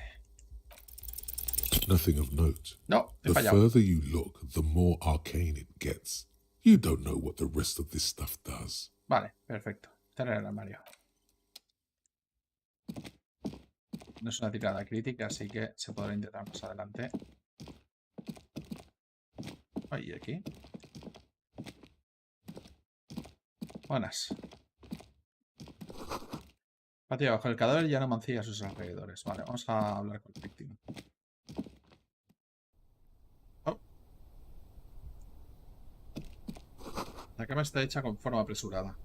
Nothing of note. No, he The fallado. further you look, the more arcane it gets. You don't know what the rest of this stuff does. Vale, perfecto. Está en el armario. No es una tirada crítica, así que se podrá intentar más adelante. Ahí, aquí. Buenas. Patio abajo. El cadáver ya no mancilla a sus alrededores. Vale, vamos a hablar con el víctima. Oh. La cama está hecha con forma apresurada.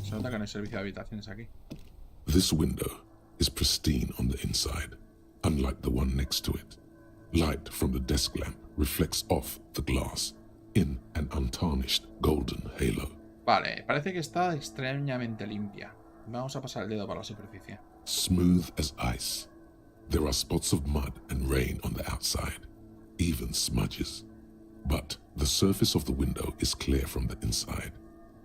Se nota que no hay servicio de habitaciones aquí. This window is pristine on the inside, unlike the one next to it. Light from the desk lamp reflects off the glass in an untarnished golden halo. Vale, parece que está extrañamente limpia. Vamos a pasar el dedo por la superficie. Smooth as ice. There are spots of mud and rain on the outside, even smudges. But the surface of the window is clear from the inside.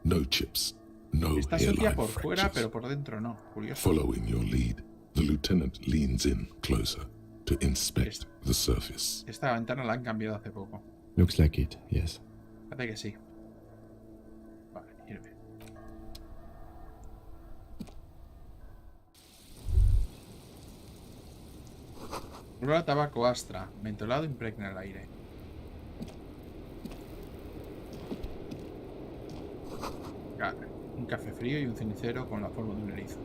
No chips, no Está sucia hairline por fuera, fractures. pero por dentro no. Curioso. Following your lead, the lieutenant leans in closer to inspect the surface. Esta ventana la han cambiado hace poco. Looks like it, yes. Parece que sí. Vale, irme. Olor a tabaco astra. Mentolado impregna el aire. Un café frío y un cenicero con la forma de un erizo.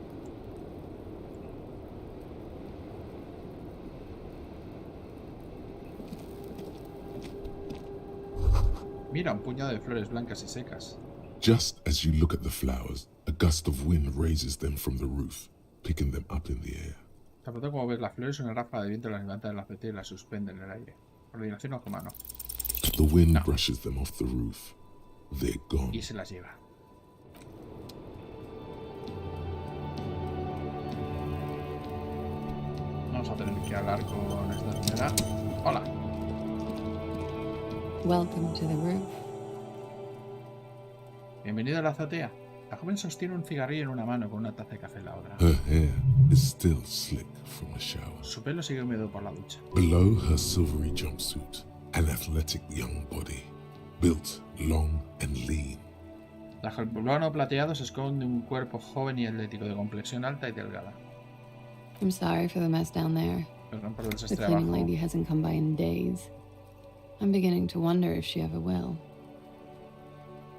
Mira, un puñado de flores blancas y secas. Just as you look at the flowers, a gust of wind raises them from the roof, picking them up in the air. Tan pronto como ves las flores, una ráfaga de viento las levanta de la azotea y las suspende en el aire. Coordinación ojo mano. The wind brushes them off the roof. They're gone. Y se las lleva. Vamos a tener que hablar con esta señora. Hola. Welcome to the roof. Bienvenido a la azotea. La joven sostiene un cigarrillo en una mano con una taza de café en la otra. Her hair is still slick from the shower. Su pelo sigue húmedo por la ducha. Below her silvery jumpsuit, an athletic young body, built long and lean. Bajo el plano plateado se esconde un cuerpo joven y atlético de complexión alta y delgada. I'm sorry for the mess down there. Perdón por el The desastre cleaning abajo. lady hasn't come by in days. I'm beginning to wonder if she ever will.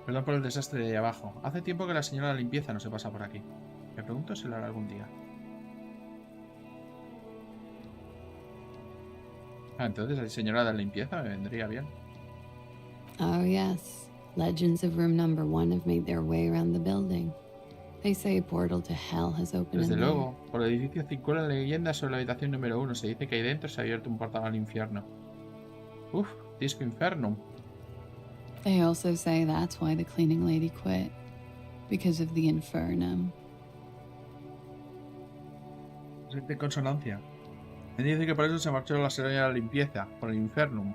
Perdón por el desastre de ahí abajo. Hace tiempo que la señora de la limpieza no se pasa por aquí. Me pregunto si lo hará algún día. Ah, entonces la señora de la limpieza me vendría bien. Oh yes, legends of room number 1 have made their way around the building. They say a portal to hell has opened Desde in there. luego, por el edificio circulan leyendas sobre la habitación número 1. Se dice que ahí dentro se ha abierto un portal al infierno. Uf, Disco Infernum. They also say that's why the cleaning lady quit. Because of the infernum. Es de consonancia. Me dice que por eso se marchó la señora de la limpieza, por el Infernum.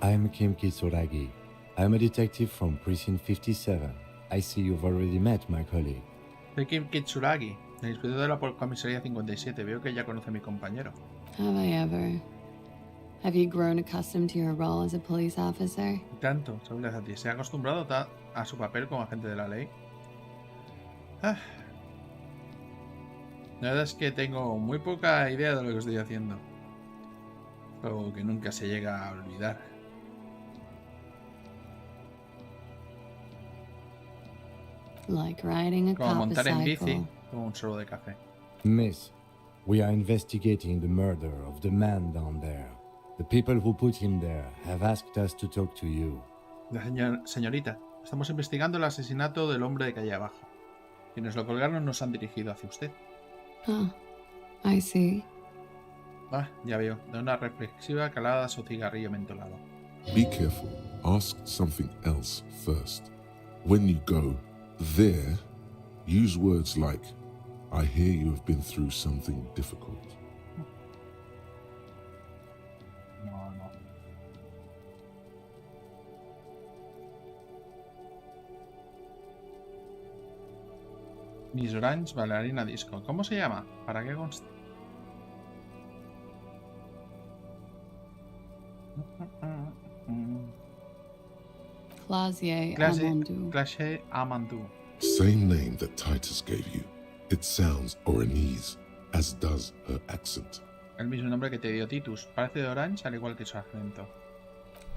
I'm Kim Kitsuragi. I'm a detective from Precinct 57. I see you've already met my colleague. Soy Kim Kitsuragi, el inspector de la comisaría 57. Veo que ya conoce a mi compañero. Have I ever? Have you grown accustomed to your role as a police officer? Y tanto, sobre a ti. ¿Se ha acostumbrado a su papel como agente de la ley? Ah. La verdad es que tengo muy poca idea de lo que estoy haciendo. Algo que nunca se llega a olvidar. Like riding a Como montar en bici, cycle. como un sorbo de café. Miss, we are investigating the murder of the man down there. The people who put him there have asked us to talk to you. Señorita, estamos investigando el asesinato del hombre de calle abajo. Quienes lo colgaron nos han dirigido hacia usted. Oh, I see. Ah, ya veo. Da una reflexiva calada a su cigarrillo mentolado. Be careful. Ask something else first. When you go there, use words like, I hear you have been through something difficult. No, no. Miss Orange, bailarina disco. ¿Cómo se llama? ¿Para qué consta? Clasier Clase Amandou. Clase Amandou. Same name that Titus gave you. It sounds Oranese, as does her accent. El mismo nombre que te dio Titus. Parece de Orange, al igual que su acento.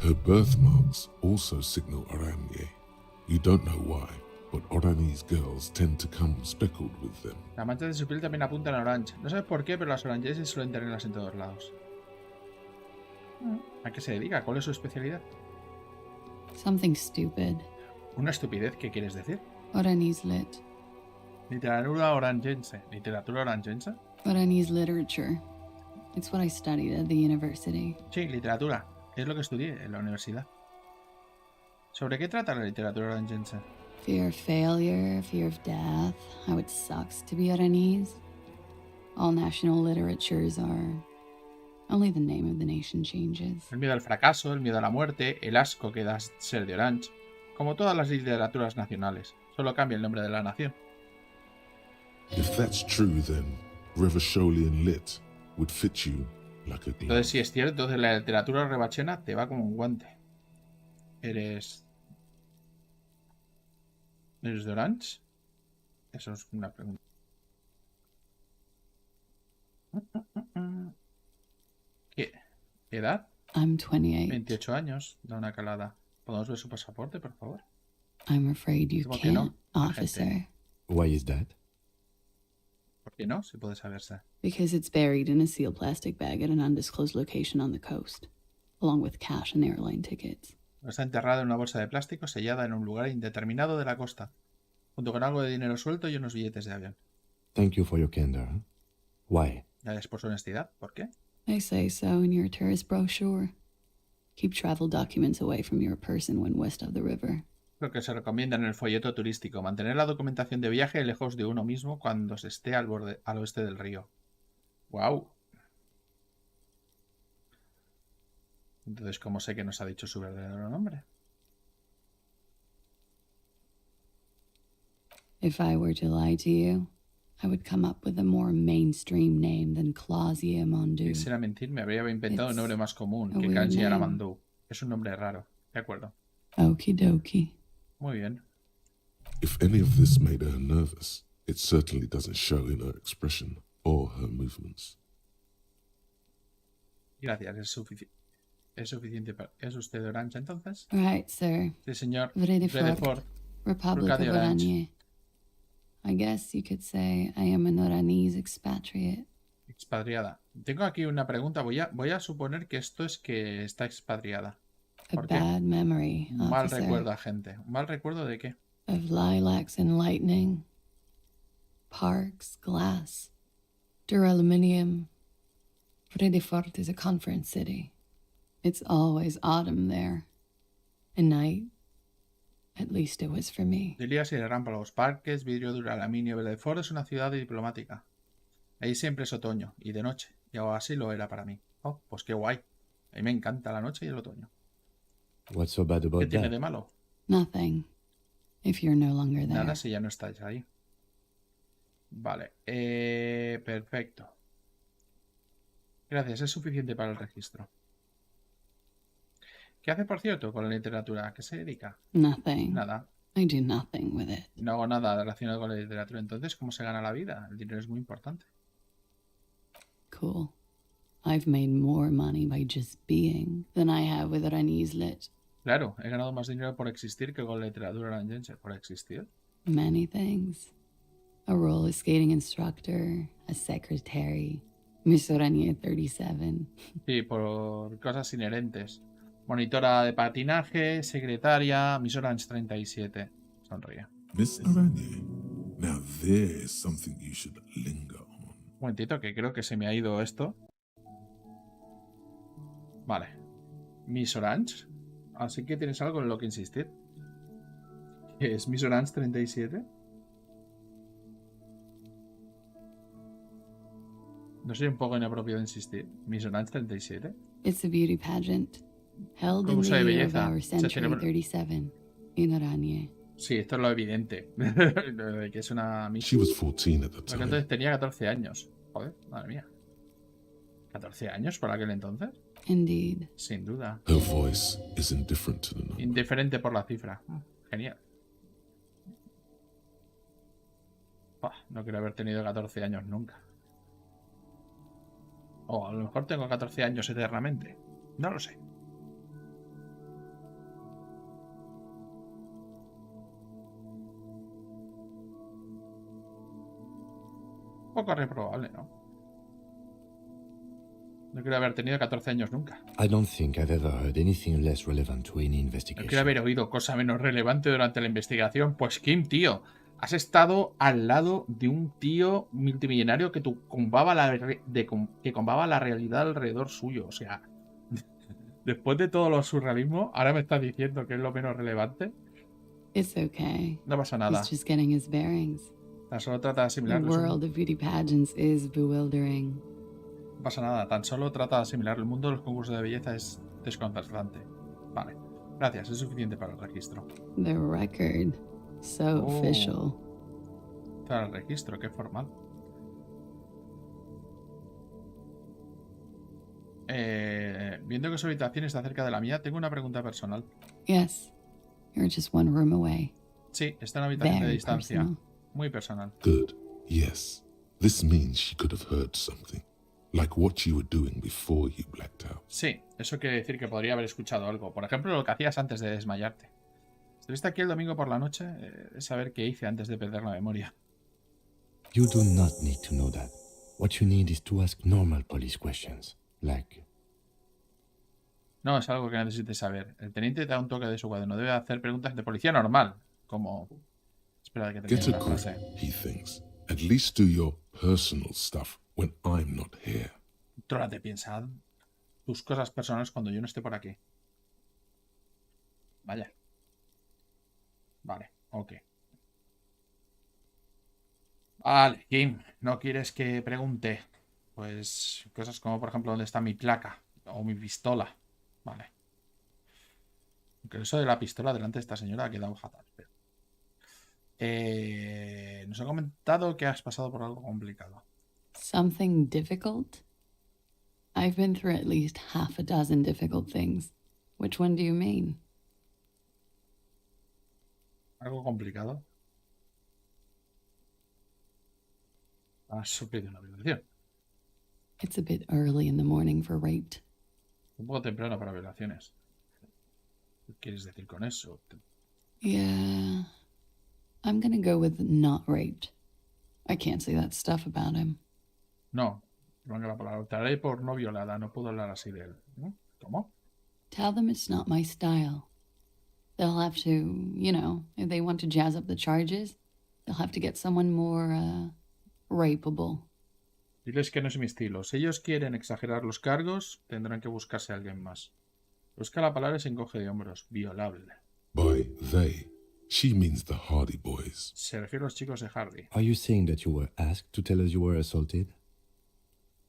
Her birthmarks also signal Oranje. You don't know why, but Oranese girls tend to come speckled with them. Las manchas de su piel también apuntan a Orange. No sabes por qué, pero las orangeses suelen tenerlas en todos lados. ¿A qué se dedica? ¿Cuál es su especialidad? Something stupid. ¿Una estupidez? ¿Qué quieres decir? Oranese lit. Literatura orangense. ¿Literatura orangense? Oranese literature. It's what I studied at the university. Sí, literatura. Es lo que estudié en la universidad. ¿Sobre qué trata la literatura orangense? Fear of failure, fear of death, how it sucks to be Oranese. All national literatures are... Only the name of the nation changes. El miedo al fracaso, el miedo a la muerte, el asco que da ser de Orange. Como todas las literaturas nacionales. Solo cambia el nombre de la nación. If that's true, then Revacholian lit would fit you like a glove. Entonces, si es cierto, entonces la literatura rebachena te va como un guante. ¿Eres de Orange? Eso es una pregunta. ¿Qué edad? I'm 28. 28 años. Da una calada. ¿Podemos ver su pasaporte, por favor? I'm afraid you ¿Por qué no, can't, agente? officer. Why is that? ¿Por qué no? Si puede saberse. Because it's buried in a sealed plastic bag at an undisclosed location on the coast, along with cash and airline tickets. Está enterrado en una bolsa de plástico sellada en un lugar indeterminado de la costa, junto con algo de dinero suelto y unos billetes de avión. Thank you for your candor. Why? Gracias por su honestidad. ¿Por qué? They say so in your tourist brochure. Keep travel documents away from your person when west of the river. Lo que se recomienda en el folleto turístico. Mantener la documentación de viaje lejos de uno mismo cuando se esté al oeste del río. ¡Wow! Entonces, ¿cómo sé que nos ha dicho su verdadero nombre? If I were to lie to you, I would come up with a more mainstream name than Clausia Mondu. Si quisiera mentir, me habría inventado un nombre más común que weird Kanji name. Aramandu. Es un nombre raro. De acuerdo. Okie dokie. Muy bien. If any of this made her nervous, it certainly doesn't show in her expression or her movements. Gracias. Es suficiente para... ¿Es usted de Orange entonces? Right, sir. Sí, señor. Vredefort, Republic of Oranje. I guess you could say I am an Oranese expatriate. Expatriada. Tengo aquí una pregunta. Voy a suponer que esto es que está expatriada. A ¿Por qué? bad memory, Un mal officer. recuerdo, agente. ¿Un mal recuerdo de qué? Of lilacs and lightning. Parks, glass, duraluminum. Vredefort is a conference city. It's always autumn there. And night. At least it was for me. Lilias y relámpagos, parques, vidrio duro, aluminio. Vredefort es una ciudad diplomática. Ahí siempre es otoño y de noche. Y algo así lo era para mí. Oh, pues qué guay. A mí me encanta la noche y el otoño. What's so bad ¿Qué about tiene that? de malo? Nothing. If you're no longer there. Nada si ya no estáis ahí. Vale. Perfecto. Gracias, es suficiente para el registro. ¿Qué hace, por cierto, con la literatura? ¿A qué se dedica? Nothing. Nada. I do nothing with it. No hago nada relacionado con la literatura. Entonces, ¿cómo se gana la vida? El dinero es muy importante. Cool. I've made more money by just being than I have with Oranese lit. Claro, he ganado más dinero por existir que con la literatura orangense. ¿Por existir? Many things. A roller skating instructor, a secretary, Miss Oranje 37. Sí, por cosas inherentes. Monitora de patinaje, secretaria, Miss Orange 37. Sonríe. Miss Aranye, now there is something you should linger on. Un momentito, que creo que se me ha ido esto. Vale. Miss Orange. Así que tienes algo en lo que insistir. ¿Qué es Miss Orange 37? ¿No soy un poco inapropiado insistir? ¿Miss Orange 37? It's a beauty pageant held in Concurso the de year of belleza. our Se century celebra... 37 in Oranje. Sí, esto es lo evidente. Lo de que es una Miss. She was 14 at the Porque time. entonces tenía 14 años. Joder, madre mía. ¿14 años por aquel entonces? Indeed. Sin duda. Her voice is indifferent to the number. Indiferente por la cifra. Genial. No quiero haber tenido 14 años nunca. O a lo mejor tengo 14 años eternamente. No lo sé. Poco reprobable, ¿no? No quiero haber tenido 14 años nunca. I don't think I've ever heard anything less relevant to any No investigation. quiero haber oído cosa menos relevante durante la investigación. Pues Kim, tío, has estado al lado de un tío multimillonario que combaba que combaba la realidad alrededor suyo. O sea, después de todo lo surrealismo, ahora me estás diciendo que es lo menos relevante. It's okay. No pasa nada. He's just getting his bearings. Tan solo trata de The asimilarlo. world of beauty pageants is bewildering. No pasa nada. Tan solo trata de asimilar. El mundo de los concursos de belleza es desconcertante. Vale. Gracias. Es suficiente para el registro. The record. So Oh. official. Para el registro. Qué formal. Viendo que su habitación está cerca de la mía, tengo una pregunta personal. Yes. You're just one room away. Sí, está en una habitación de Very distancia. personal. Muy personal. Good. Yes. This means she could have heard something. Like what you were doing before you blacked out. Sí, eso quiere decir que podría haber escuchado algo. Por ejemplo, lo que hacías antes de desmayarte. Estuviste aquí el domingo por la noche. Es saber qué hice antes de perder la memoria. You do not need to know that. What you need is to ask normal police questions. Like, No, es algo que necesites saber. El teniente te da un toque de su cuaderno. Debe hacer preguntas de policía normal. Como... Espera que Get termine a la grip, frase. he thinks. At least do your personal stuff when I'm not here. Trórate, piensa tus cosas personales cuando yo no esté por aquí. Vaya. Vale, ok. Vale, Kim, ¿no quieres que pregunte? Pues cosas como, por ejemplo, ¿dónde está mi placa? O mi pistola. Vale. Aunque eso de la pistola delante de esta señora ha quedado fatal. Pero... nos ha comentado que has pasado por algo complicado. Something difficult? I've been through at least half a dozen difficult things. Which one do you mean? ¿Algo complicado? Has sufrido una violación. It's a bit early in the morning for rape. Un poco temprano para violaciones. ¿Qué quieres decir con eso? Yeah. I'm gonna go with not raped. I can't say that stuff about him. No. Venga la palabra. Te haré por no violada. No puedo hablar así de él. ¿Cómo? Tell them it's not my style. They'll have to, you know, if they want to jazz up the charges, they'll have to get someone more, rapeable. Diles que no es mi estilo. Si ellos quieren exagerar los cargos, tendrán que buscarse a alguien más. Busca la palabra y se encoge de hombros. Violable. By they, she means the Hardy Boys. Se refiere a los chicos de Hardy. Are you saying that you were asked to tell us you were assaulted?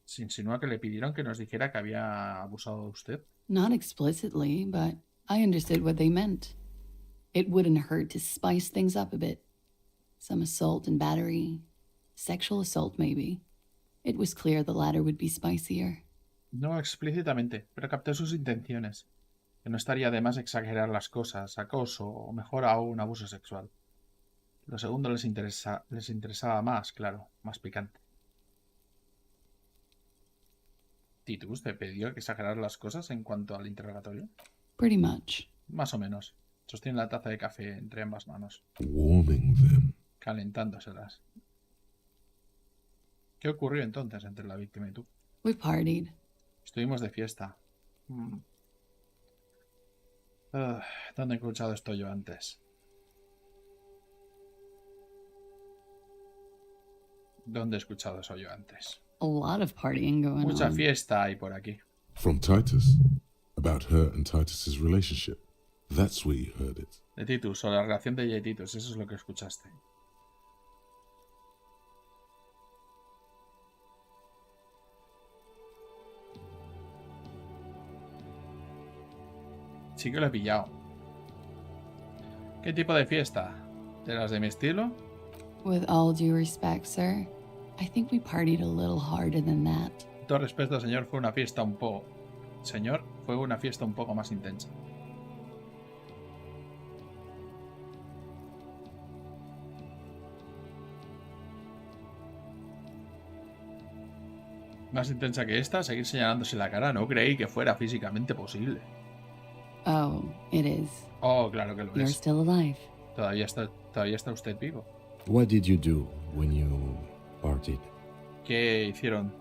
Se insinúa que le pidieron que nos dijera que había abusado de usted. Not explicitly, but I understood what they meant. It wouldn't hurt to spice things up a bit. Some assault and battery. Sexual assault, maybe. It was clear the latter would be spicier. No explícitamente, pero capté sus intenciones. Que no estaría de más exagerar las cosas, acoso o mejor aún abuso sexual. Lo segundo les interesaba más, claro, más picante. ¿Titus te pidió que exagerar las cosas en cuanto al interrogatorio? Pretty much. Más o menos. Sostiene la taza de café entre ambas manos. Warming them. Calentándoselas. ¿Qué ocurrió entonces entre la víctima y tú? We partied. Estuvimos de fiesta. ¿Dónde he escuchado esto yo antes? ¿Dónde he escuchado eso yo antes? A lot of partying going Mucha on. fiesta hay por aquí. From Titus. About her and Titus's relationship. That's where you heard it. De Titus, o la relación de ella y Titus, eso es lo que escuchaste. Sí que lo he pillado. ¿Qué tipo de fiesta? ¿De las de mi estilo? With all due respect, sir, I think we partied a little harder than that. Todo respeto, señor, fue una fiesta un poco... Señor, fue una fiesta un poco más intensa. Más intensa que esta, seguir señalándose la cara, no creí que fuera físicamente posible. Oh, it is. Oh, claro que lo You're es. still alive. Todavía está usted vivo. What did you do when you partied? ¿Qué hicieron?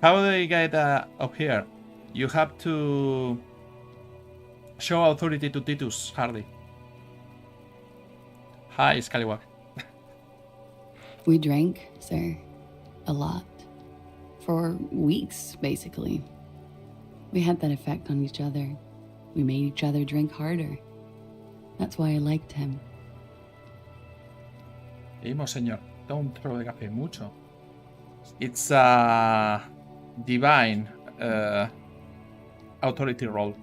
How do I get up here? You have to show authority to Titus Hardy. Hi, Scallywag. We drank, sir. A lot. For weeks, basically. We had that effect on each other. We made each other drink harder. That's why I liked him. Vimos, señor. Toma un trozo de café, mucho. It's a divine authority role.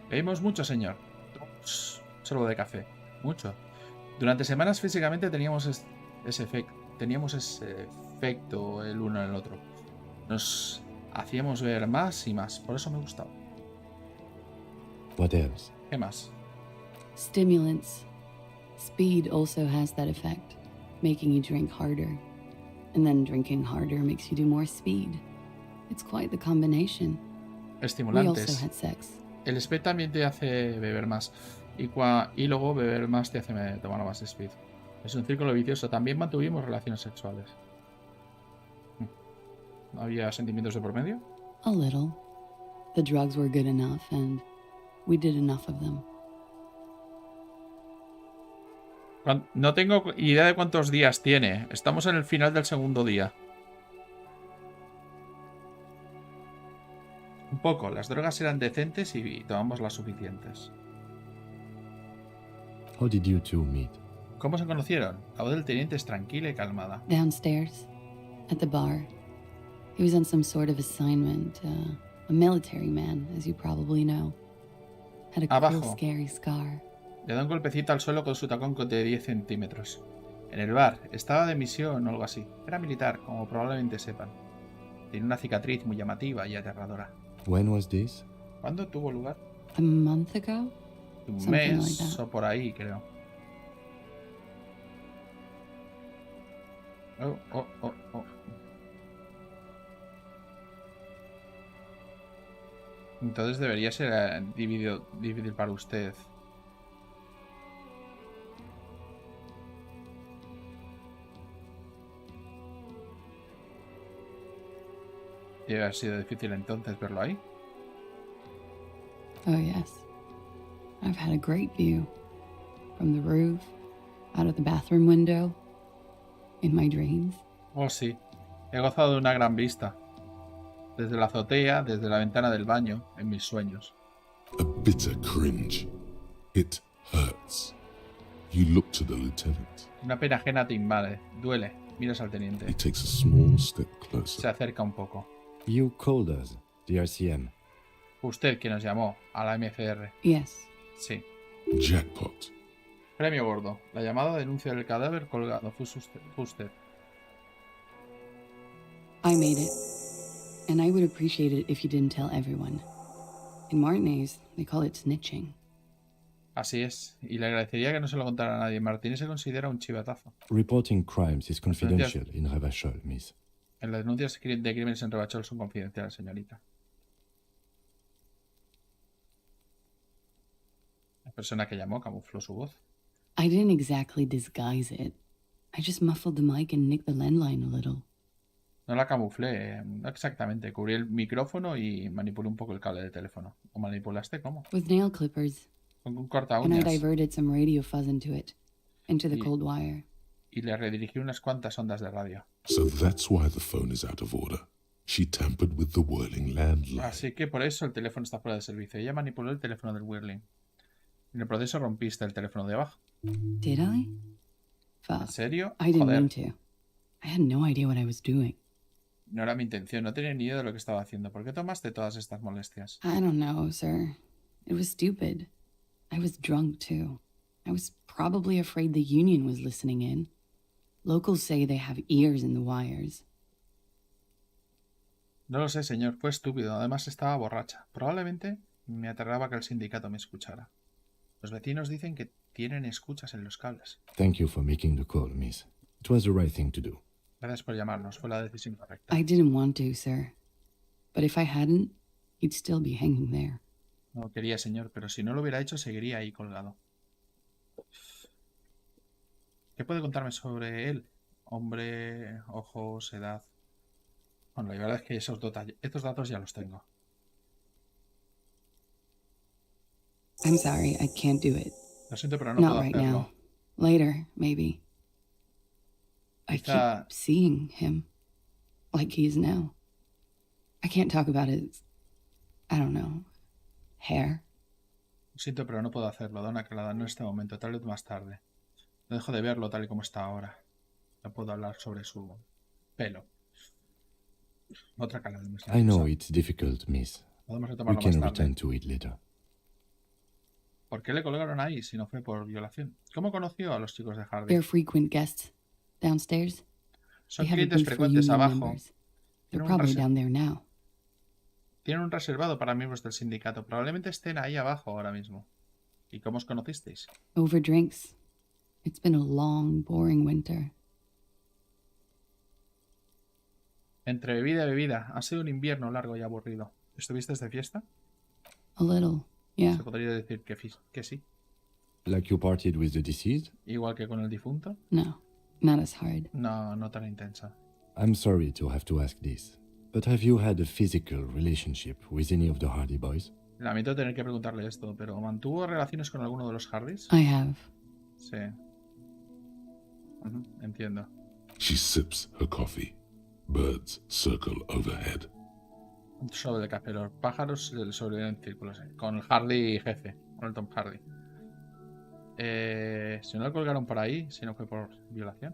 Bebimos mucho, señor. Solo de café. Mucho. Durante semanas físicamente teníamos ese efecto el uno en el otro. Nos hacíamos ver más y más. Por eso me gustaba. What else? ¿Qué más? Stimulants. Speed also has that effect, making you drink harder. And then drinking harder makes you do more speed. It's quite the combination. We also Estimulantes. had sex. El speed también te hace beber más. Y luego beber más te hace tomar más speed. Es un círculo vicioso. También mantuvimos relaciones sexuales. ¿No había sentimientos de por medio? A little. The drugs were good enough, and we did enough of them. No tengo idea de cuántos días tiene. Estamos en el final del segundo día. Un poco. Las drogas eran decentes y tomamos las suficientes. How did you two meet? ¿Cómo se conocieron? La voz del teniente es tranquila y calmada. Downstairs, at the bar. He was on some sort of assignment. A military man, as you probably know. Had a cool, Abajo. scary scar. Le da un golpecito al suelo con su tacón de 10 centímetros. En el bar. Estaba de misión o algo así. Era militar, como probablemente sepan. Tiene una cicatriz muy llamativa y aterradora. When was this? ¿Cuándo tuvo lugar? A month ago? Un Something mes like that. o por ahí, creo. Oh. Entonces debería ser dividir para usted. Debe haber sido difícil entonces verlo ahí. Oh, yes. I've had a great view. From the roof, out of the bathroom window, in my dreams. Oh, sí. He gozado de una gran vista. Desde la azotea, desde la ventana del baño, en mis sueños. A bitter cringe. It hurts. You look to the lieutenant. Una pena ajena te invade. Duele. Miras al teniente. He takes a small step Se closer. acerca un poco. You called us, the RCM. Usted quien nos llamó a la MCR. Yes. Sí. Jackpot. Premio gordo. La llamada denuncia del cadáver colgado. Fue usted. I made it. And I would appreciate it if you didn't tell everyone. In Martinez, they call it snitching. Así es. Y le agradecería que no se lo contara a nadie. Martínez se considera un chivatazo. Reporting crimes is confidential in Ravachol, miss. En las denuncias de crímenes en Ravachol son confidenciales, señorita. La persona que llamó camufló su voz. I didn't exactly disguise it. I just muffled the mic and nicked the landline a little. No la camuflé, no exactamente. Cubrí el micrófono y manipulé un poco el cable de teléfono. ¿O manipulaste? ¿Cómo? With nail clippers. Con un corta And I uñas. diverted some radio fuzz into it. Into the Y- cold wire. Y le redirigí unas cuantas ondas de radio. So that's why the phone is out of order. She tampered with the whirling landline. Así que por eso el teléfono está fuera de servicio. Ella manipuló el teléfono del Whirling. En el proceso rompiste el teléfono de abajo. Did I? ¿En Fuck. serio? I didn't mean Joder. to. I had no idea what I was doing. No era mi intención. No tenía ni idea de lo que estaba haciendo. ¿Por qué tomaste todas estas molestias? I don't know, sir. It was stupid. I was drunk, too. I was probably afraid the union was listening in. Locals say they have ears in the wires. No lo sé, señor. Fue estúpido. Además estaba borracha. Probablemente me aterraba que el sindicato me escuchara. Los vecinos dicen que tienen escuchas en los cables. Thank you for making the call, miss. It was the right thing to do. Gracias por llamarnos. Fue la decisión correcta. I didn't want to, sir. But if I hadn't, he'd still be hanging there. No quería, señor, pero si no lo hubiera hecho, seguiría ahí colgado. ¿Qué puede contarme sobre él? Hombre, ojos, edad. Bueno, la verdad es que estos datos ya los tengo. I'm sorry, I can't do it. Lo siento, pero no Not puedo right hacerlo. now. Later, maybe. I Quizá- keep seeing him. Like he is now. I can't talk about his, I don't know, hair. Lo siento, pero no puedo hacerlo. Da una calada, no en este momento, tal vez más tarde. No dejo de verlo tal y como está ahora. No puedo hablar sobre su pelo. Otra calada. no es la I know cosa. it's difficult, miss. Podemos We retomarlo can más tarde. return to it later. ¿Por qué le colgaron ahí si no fue por violación? ¿Cómo conoció a los chicos de Hardy? They're frequent guests downstairs. Son They have a clientes booth for frecuentes union abajo. members. They're Tienen un probably rese- down there now. Tienen un reservado para miembros del sindicato. Probablemente estén ahí abajo ahora mismo. ¿Y cómo os conocisteis? Over drinks. It's been a long, boring winter. Entre bebida y bebida. Ha sido un invierno largo y aburrido. ¿Estuvisteis de fiesta? A little, yeah. Se podría decir que sí. Like you partied with the deceased? Igual que con el difunto. No, not as hard. No, no tan intensa. I'm sorry to have to ask this, but have you had a physical relationship with any of the Hardy Boys? Lamento tener que preguntarle esto, pero ¿mantuvo relaciones con alguno de los Hardys? I have. Sí. Entiendo. She sips her coffee. Birds circle overhead. Sobre el café, los pájaros sobreviven en círculos. Con el Hardy jefe, con el Tom Hardy. Si no lo colgaron por ahí, si no fue por violación.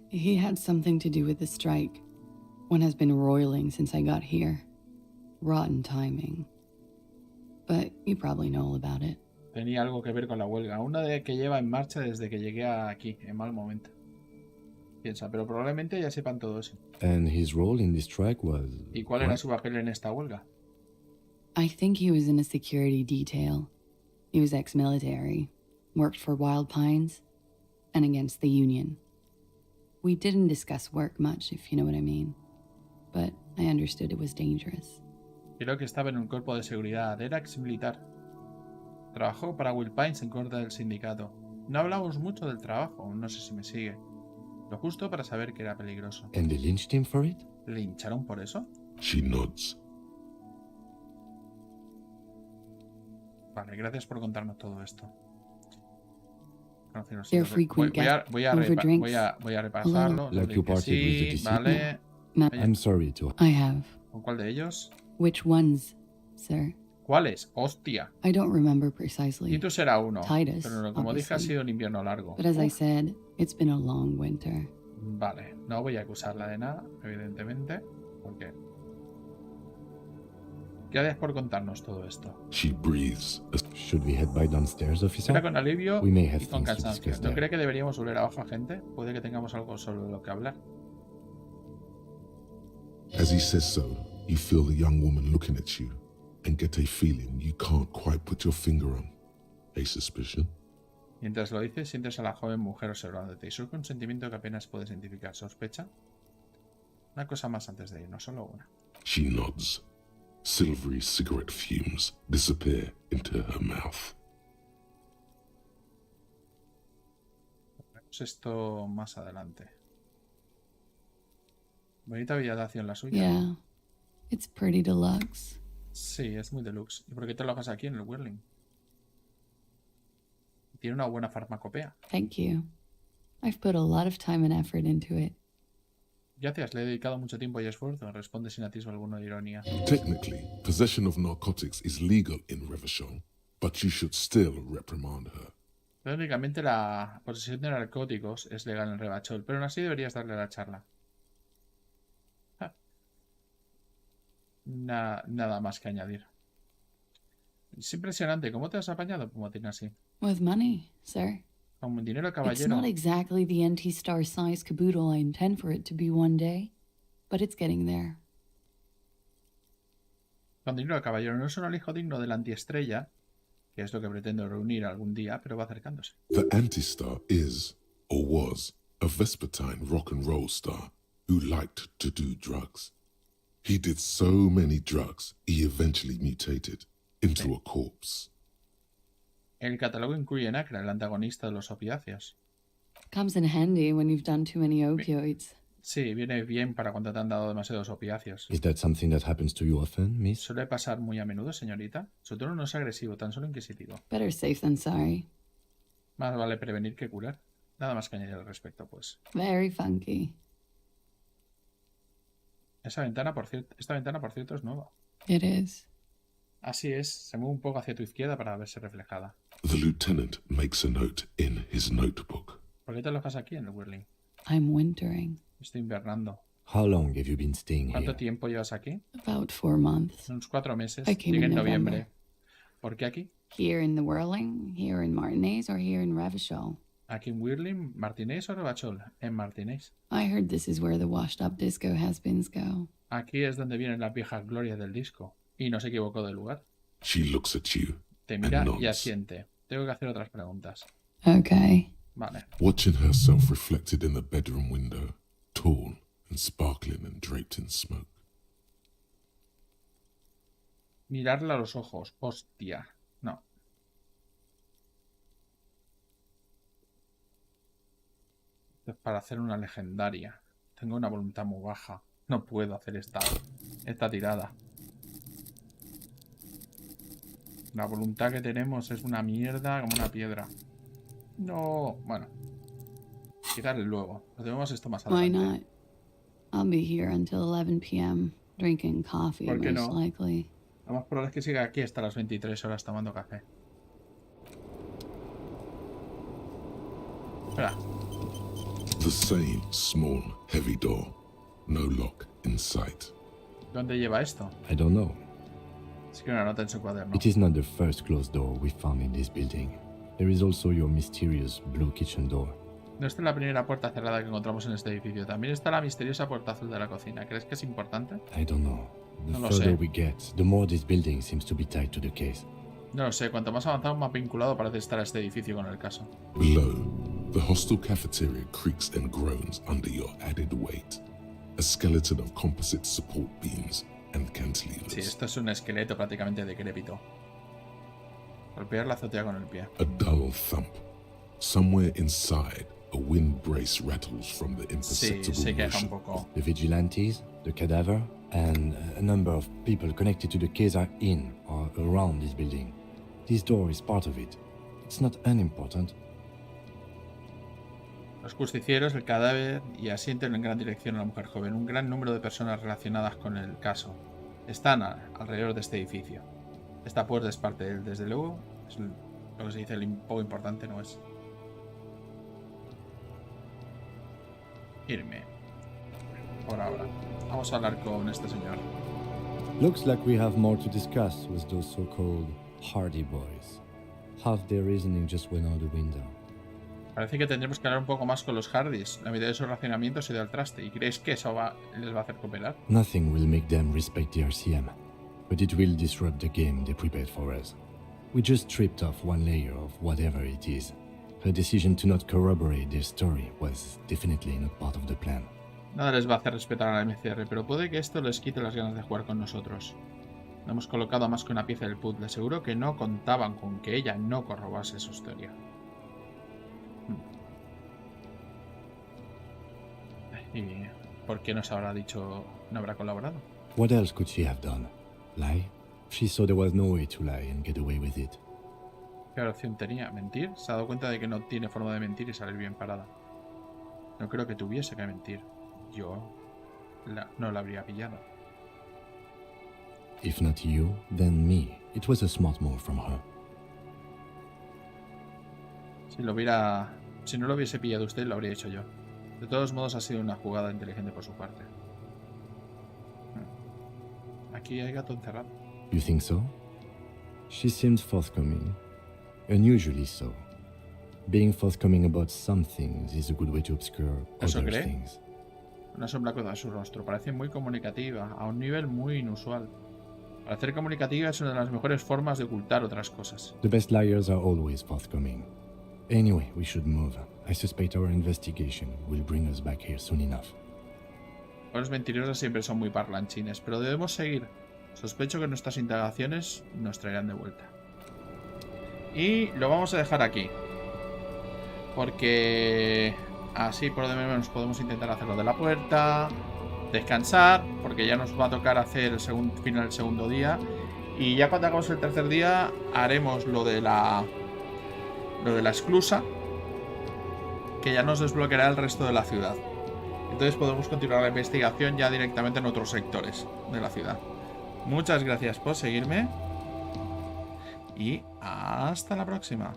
He had something to do with the strike. One has been roiling since I got here. Rotten timing. But you probably know all about it. Tenía algo que ver con la huelga. Una de que lleva en marcha desde que llegué aquí, en mal momento. Piensa, pero probablemente ya sepan todo eso. And his role in this strike was... ¿Y cuál era su papel en esta huelga? I think he was in a security detail. He was ex-military, worked for Wild Pines, and against the Union. We didn't discuss work much, if you know what I mean. But I understood it was dangerous. Creo que estaba en un cuerpo de seguridad. Era ex-militar. Trabajó para Wild Pines en contra del sindicato. No hablamos mucho del trabajo, no sé si me sigue. Lo justo para saber que era peligroso. And they lynched him for it? ¿Le hincharon por eso? She nods. Vale, gracias por contarnos todo esto. Their frequent voy a repasarlo. Like you parted with the disciple? Vale. I'm sorry to... I have. ¿Con cuál de ellos? Which ones, sir? ¿Cuáles? ¡Hostia! I don't remember precisely. Titus era uno. Titus, Pero como dije, ha obviously. sido un invierno largo. But as I said, it's been a long winter. Vale, no voy a acusarla de nada, evidentemente. Porque... Gracias por contarnos todo esto. She breathes. Should we head by downstairs, officer? Era con alivio We may have y con things to cansancio. discuss ¿No there. cree que deberíamos volver abajo, gente? Puede que tengamos algo sobre lo que hablar. As he says so, you feel the young woman looking at you and get a feeling you can't quite put your finger on. A suspicion? Mientras lo dices, sientes a la joven mujer observándote y surge un sentimiento que apenas puedes identificar. ¿Sospecha? Una cosa más antes de ir, no solo una. She nods. Silvery cigarette fumes disappear into her mouth. Veremos esto más adelante. Bonita habitación la suya. Yeah, it's pretty deluxe. Sí, es muy deluxe. ¿Y por qué te lo hagas aquí en el Whirling? Tiene una buena farmacopea. Thank you. I've put a lot of time and effort into it. Gracias, le he dedicado mucho tiempo y esfuerzo. Responde sin atisbo alguno de ironía. Technically, possession of narcotics is legal in Revachol, but you should still reprimand her. Técnicamente la posesión de narcóticos es legal en Revachol, pero aún así deberías darle la charla. Nada más que añadir. Es impresionante. ¿Cómo te has apañado, Pumotín, así? With money, sir. Con dinero, It's caballero. not exactly the anti-star size caboodle I intend for it to be one day, but it's getting there. Con dinero, caballero. No es un hijo digno de la antiestrella, que es lo que pretendo reunir algún día, pero va acercándose. The anti-star is, or was, a vespertine rock and roll star who liked to do drugs. He did so many drugs, he eventually mutated into a corpse. El catálogo incluye Nacra, el antagonista de los opiáceos. Comes in handy when you've done too many opioids. Sí, viene bien para cuando te han dado demasiados opiáceos. Is that something that happens to you often, miss? Suele pasar muy a menudo, señorita. Su tono no es agresivo, tan solo inquisitivo. Better safe than sorry. Más vale prevenir que curar. Nada más que añadir al respecto, pues. Very funky. Esta ventana, por cierto, es nueva. It is. Así es, se mueve un poco hacia tu izquierda para verse reflejada. The lieutenant makes a note in his notebook. ¿Por qué te alojas aquí en el Whirling? I'm wintering. Estoy invernando. How long have you been staying ¿Cuánto here? tiempo llevas aquí? About 4 months. Unos 4 meses. I came Llegué in en noviembre. November. ¿Por qué aquí? Here in the Whirling, here in Martinez, or here in Revachol. ¿Aquí en Whirling, Martinez o Revachol? En Martinez. I heard this is where the washed-up disco has-beens go. Aquí es donde vienen las viejas glorias del disco. Y no se equivocó de lugar. She looks at you Te and mira y nods, asiente. Tengo que hacer otras preguntas. Okay. Vale. watching herself reflected in the bedroom window, tall and sparkling and draped in smoke. Mirarla a los ojos. Hostia. No. Esto es para hacer una legendaria. Tengo una voluntad muy baja. No puedo hacer esta tirada. La voluntad que tenemos es una mierda como una piedra. No. Bueno. Quizás luego. Lo tenemos esto más Why adelante. not? I'll be here until 11 p.m. drinking coffee, ¿Por qué most no? likely. Lo más probable es que siga aquí hasta las 23 horas tomando café. Espera. The same small, heavy door. No lock in sight. ¿Dónde lleva esto? I don't know. Escribe una nota en su cuaderno. It is not the first closed door we found in this building. There is also your mysterious blue kitchen door. No está la primera puerta cerrada que encontramos en este edificio. También está la misteriosa puerta azul de la cocina. ¿Crees que es importante? I don't know. The No lo further sé. we get, the more this building seems to be tied to the case. No lo sé. Cuanto más avanzado, más vinculado parece estar este edificio con el caso. Below, the hostel cafeteria creaks and groans under your added weight. A skeleton of composite support beams and cantilevers. Sí, esto es un esqueleto prácticamente decrépito. Golpear la azotea con el pie. A dull thump. Somewhere inside, a wind brace rattles from the Sí, imperceptible se queja un motion. poco. The vigilantes, the cadaver, and a number of people connected to the case are in or around this building. This door is part of it. It's not unimportant. Los justicieros, el cadáver y asienten en gran dirección a la mujer joven. Un gran número de personas relacionadas con el caso están alrededor de este edificio. Esta puerta es parte de él, desde luego. Es lo que se dice, el poco importante no es. Irme. Por ahora. Vamos a hablar con este señor. Looks like we have more to discuss with those so-called Hardy boys. Half their reasoning just went out the window. Parece que tendremos que hablar un poco más con los Hardys. La mitad de su racionamiento se dio al traste. ¿Y creéis que eso les va a hacer cooperar? Nothing will make them respect the RCM, but it will disrupt the game they prepared for us. We just stripped off one layer of whatever it is. Her decision to not corroborate their story was definitely not part of the plan. Nada les va a hacer respetar a la MCR, pero puede que esto les quite las ganas de jugar con nosotros. No hemos colocado más que una pieza del puzzle. Seguro que no contaban con que ella no corroborase su historia. ¿Y por qué nos habrá dicho, no habrá colaborado? What else could she have done? Lie? She saw there was no way to lie and get away with it. ¿Qué opción tenía? ¿Mentir? Se ha dado cuenta de que no tiene forma de mentir y salir bien parada. No creo que tuviese que mentir. Yo no la habría pillado. If not you, then me. It was a smart move from her. Si no lo hubiese pillado usted, lo habría hecho yo. De todos modos, ha sido una jugada inteligente por su parte. Aquí hay gato encerrado. You think so? She seemed forthcoming. Unusually so. Being forthcoming about some things is a good way to obscure ¿Eso other cree? things. Una sombra cruza su rostro. Parece muy comunicativa, a un nivel muy inusual. Para ser comunicativa es una de las mejores formas de ocultar otras cosas. The best liars are always forthcoming. Anyway, we should move. I suspect our investigation will bring us back here soon enough. Los mentirosos siempre son muy parlanchines, pero debemos seguir. Sospecho que nuestras indagaciones nos traerán de vuelta. Y lo vamos a dejar aquí. Porque así por lo menos podemos intentar hacer lo de la puerta, descansar, porque ya nos va a tocar hacer el final del segundo día. Y ya cuando hagamos el tercer día haremos lo de la esclusa, que ya nos desbloqueará el resto de la ciudad. Entonces podemos continuar la investigación ya directamente en otros sectores de la ciudad. Muchas gracias por seguirme y hasta la próxima.